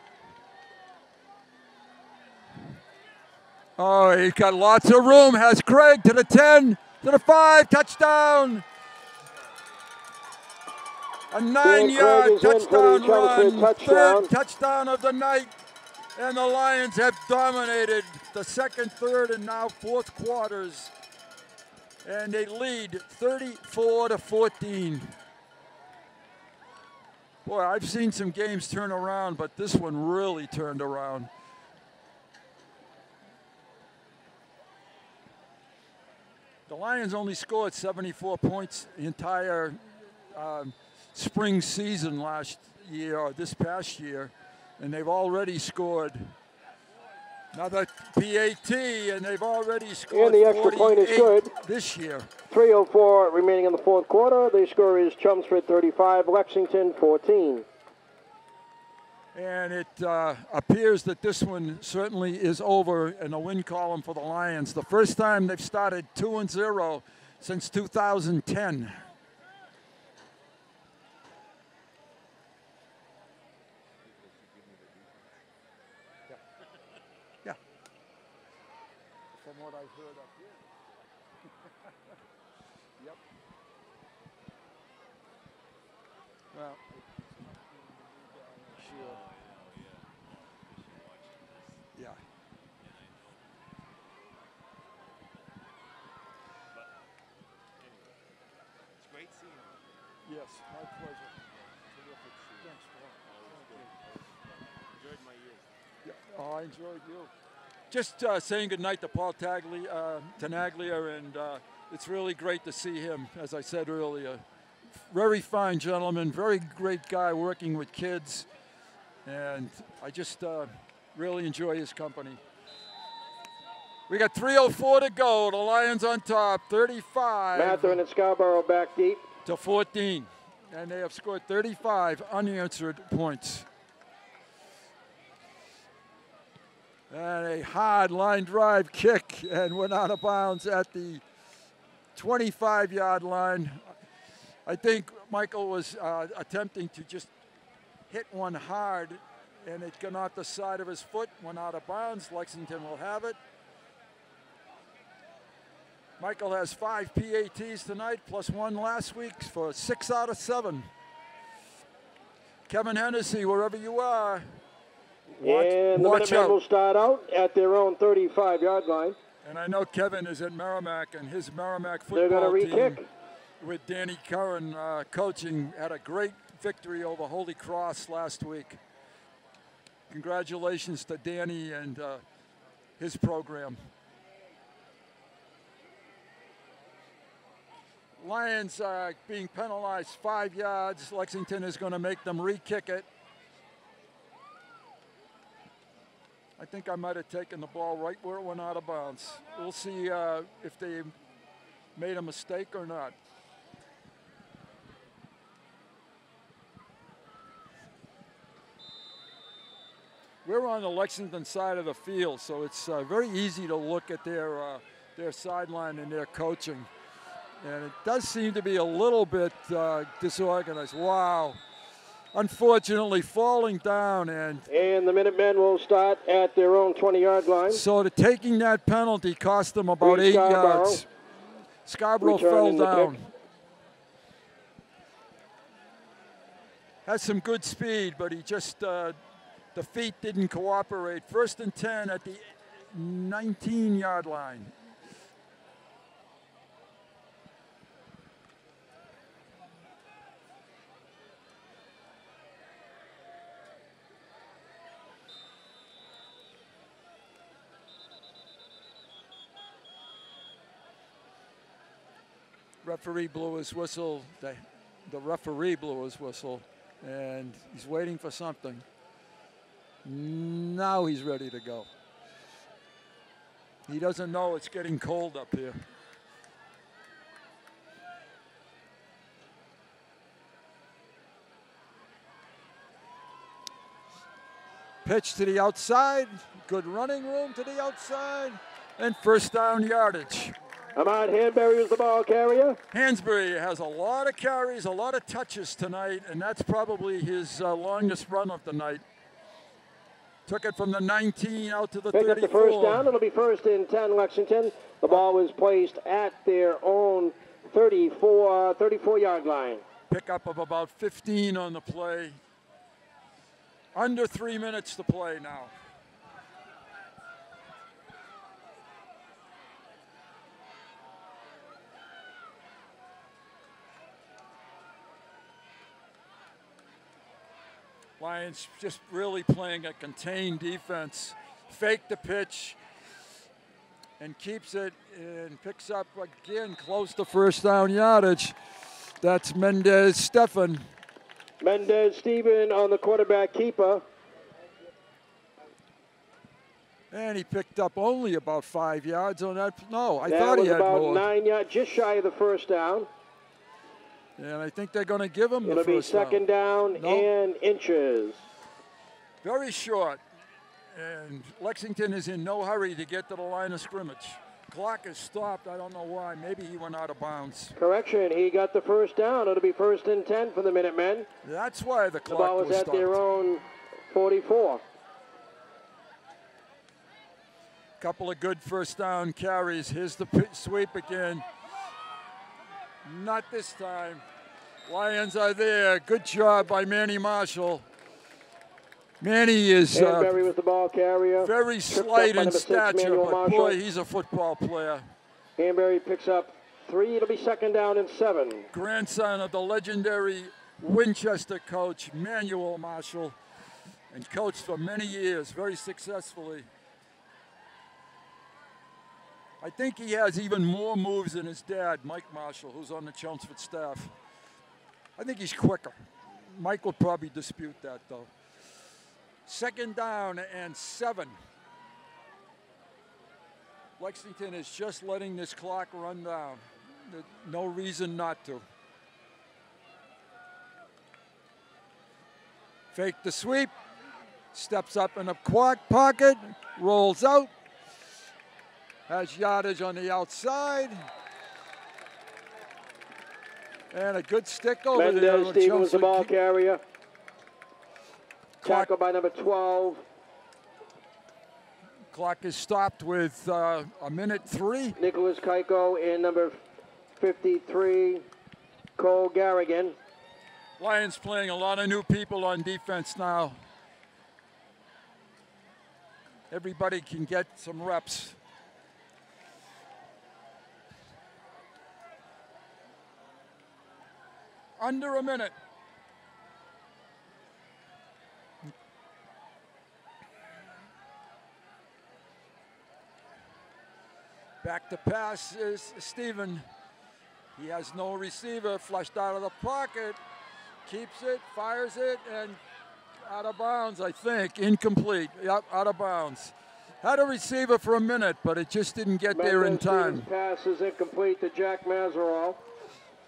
Oh, he's got lots of room. Has Craig to the 10, to the 5, touchdown. A 9-yard touchdown run, 3rd touchdown of the night. And the Lions have dominated the 2nd, 3rd, and now 4th quarters. And they lead 34-14. Boy, I've seen some games turn around, but this one really turned around. The Lions only scored 74 points the entire spring season last year, or this past year, and they've already scored another PAT, and they've already scored. And the extra point is good this year. 3:04 remaining in the 4th quarter. The score is Chelmsford 35, Lexington 14. And it appears that this one certainly is over in the win column for the Lions. The first time they've started 2-0 since 2010. Yeah. From what I've heard up here. Yep. Well. Sure. Yeah. It's great seeing you. Yes, my pleasure. Terrific seeing you. Thanks, Paul. Enjoyed my years. Yeah. Oh, I enjoyed you. Just saying goodnight to Paul Tenaglia, and it's really great to see him, as I said earlier. Very fine gentleman, very great guy working with kids, and I just really enjoy his company. We got 3:04 to go. The Lions on top, 35. Matherin and Scarborough back deep. To 14, and they have scored 35 unanswered points. And a hard line drive kick, and went out of bounds at the 25-yard line. I think Michael was attempting to just hit one hard and it got off the side of his foot, went out of bounds. Lexington will have it. Michael has 5 PATs tonight, plus 1 last week for 6 out of 7. Kevin Hennessy, wherever you are. And the Minutemen will start out at their own 35-yard line. And I know Kevin is at Merrimack, and his Merrimack They're football going to team re-kick with Danny Curran coaching had a great victory over Holy Cross last week. Congratulations to Danny and his program. Lions are being penalized 5 yards. Lexington is going to make them re-kick it. I think I might have taken the ball right where it went out of bounds. We'll see if they made a mistake or not. We're on the Lexington side of the field, so it's very easy to look at their sideline and their coaching. And it does seem to be a little bit disorganized. Wow. Unfortunately, falling down. And the Minutemen will start at their own 20-yard line. So taking that penalty cost them about 8 yards. Scarborough fell down. Has some good speed, but he just, the feet didn't cooperate. 1st and 10 at the 19-yard line. Referee blew his whistle. The referee blew his whistle, and he's waiting for something. Now he's ready to go. He doesn't know it's getting cold up here. Pitch to the outside. Good running room to the outside, and 1st down yardage. Ahmad Hanbury is the ball carrier. Hansberry has a lot of carries, a lot of touches tonight, and that's probably his longest run of the night. Took it from the 19 out to the 34. Pick up the 1st down. It'll be 1st and 10 Lexington. The ball was placed at their own 34-yard line. Pickup of about 15 on the play. Under 3 minutes to play now. Lions just really playing a contained defense. Fake the pitch and keeps it and picks up again close to 1st down yardage. That's Mendez Stefan. Mendez Stephen on the quarterback keeper. And he picked up only about 5 yards on that. No, I that thought he had about more. 9 yards, just shy of the 1st down. And I think they're going to give him the It'll be first down. 2nd down and inches. Very short. And Lexington is in no hurry to get to the line of scrimmage. Clock is stopped. I don't know why. Maybe he went out of bounds. Correction. He got the 1st down. It'll be 1st and 10 for the Minutemen. That's why the clock was stopped. The ball was at their own 44. Couple of good 1st down carries. Here's the sweep again. Not this time. Lions are there. Good job by Manny Marshall. Manny is Hanbury with the ball carrier. Very slight in stature, but boy, he's a football player. Hanbury picks up 3. It'll be 2nd down and 7. Grandson of the legendary Winchester coach, Manuel Marshall, and coached for many years, very successfully. I think he has even more moves than his dad, Mike Marshall, who's on the Chelmsford staff. I think he's quicker. Mike will probably dispute that, though. 2nd down and 7. Lexington is just letting this clock run down. No reason not to. Fake the sweep. Steps up in a pocket. Rolls out. Has yardage on the outside. And a good stick over there. Mendez Stevens, the ball carrier. Tackle by number 12. Clock is stopped with a minute 3. Nicholas Keiko and number 53, Cole Garrigan. Lions playing a lot of new people on defense now. Everybody can get some reps. Under a minute. Back to pass is Steven. He has no receiver, flushed out of the pocket, keeps it, fires it, and out of bounds, I think. Incomplete. Yep, out of bounds. Had a receiver for a minute, but it just didn't get there in time. Pass is incomplete to Jack Mazeral.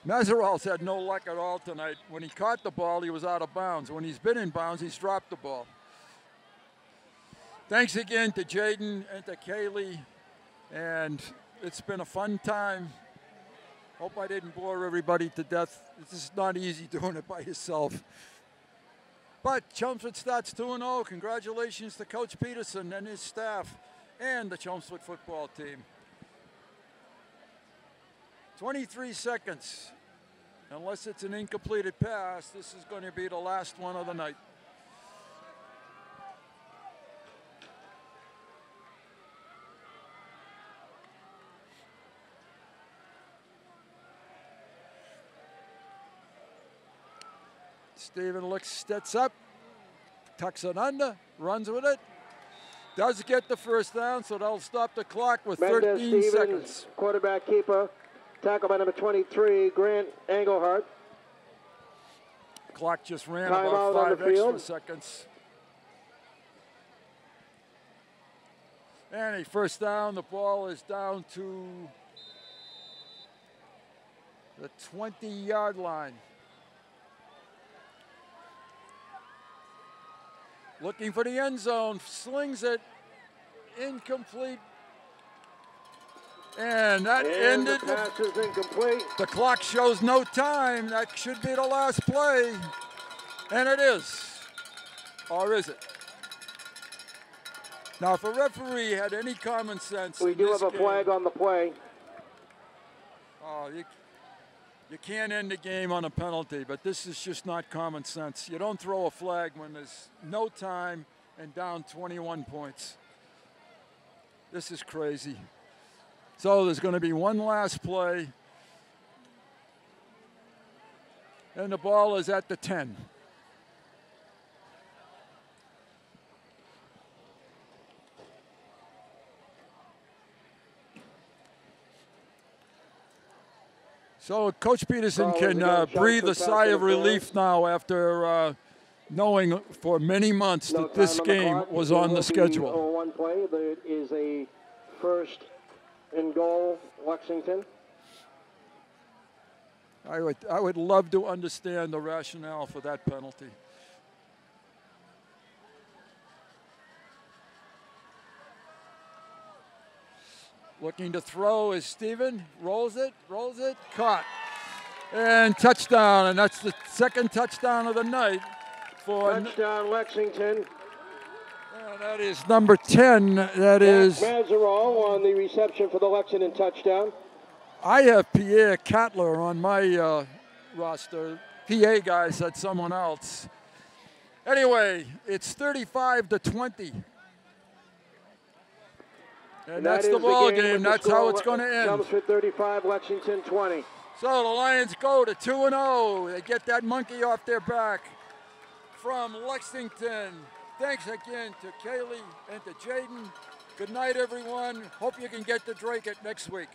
Mazeral's had no luck at all tonight. When he caught the ball, he was out of bounds. When he's been in bounds, he's dropped the ball. Thanks again to Jaden and to Kaylee, and it's been a fun time. Hope I didn't bore everybody to death. It's just not easy doing it by yourself. But Chelmsford starts 2-0. Congratulations to Coach Peterson and his staff and the Chelmsford football team. 23 seconds. Unless it's an incompleted pass, this is going to be the last one of the night. Steven steps up, tucks it under, runs with it. Does get the first down, so they'll stop the clock with 13 seconds. Quarterback keeper. Tackle by number 23, Grant Engelhardt. Clock just ran about 5 extra seconds. And a first down. The ball is down to the 20-yard line. Looking for the end zone, slings it, incomplete. And that ended. The pass is incomplete. The clock shows no time. That should be the last play. And it is. Or is it? Now, if a referee had any common sense, we do have a flag on the play. Oh, you can't end the game on a penalty, but this is just not common sense. You don't throw a flag when there's no time and down 21 points. This is crazy. So there's going to be one last play. And the ball is at the 10. So Coach Peterson can breathe a sigh of relief now after knowing for many months that this game was on the schedule. One play, there is a first and goal, Lexington. I would love to understand the rationale for that penalty. Looking to throw is Steven. Rolls it, caught. And touchdown, and that's the second touchdown of the night for touchdown Lexington. And that is number 10. That is Mazeral on the reception for the Lexington touchdown. I have Pierre Cattler on my roster. PA guy said someone else. Anyway, it's 35-20. And that's the ball game. That's how it's going to end. Chelmsford 35, Lexington 20. So the Lions go to 2-0. They get that monkey off their back from Lexington. Thanks again to Kaylee and to Jaden. Good night, everyone. Hope you can get to Drake it next week.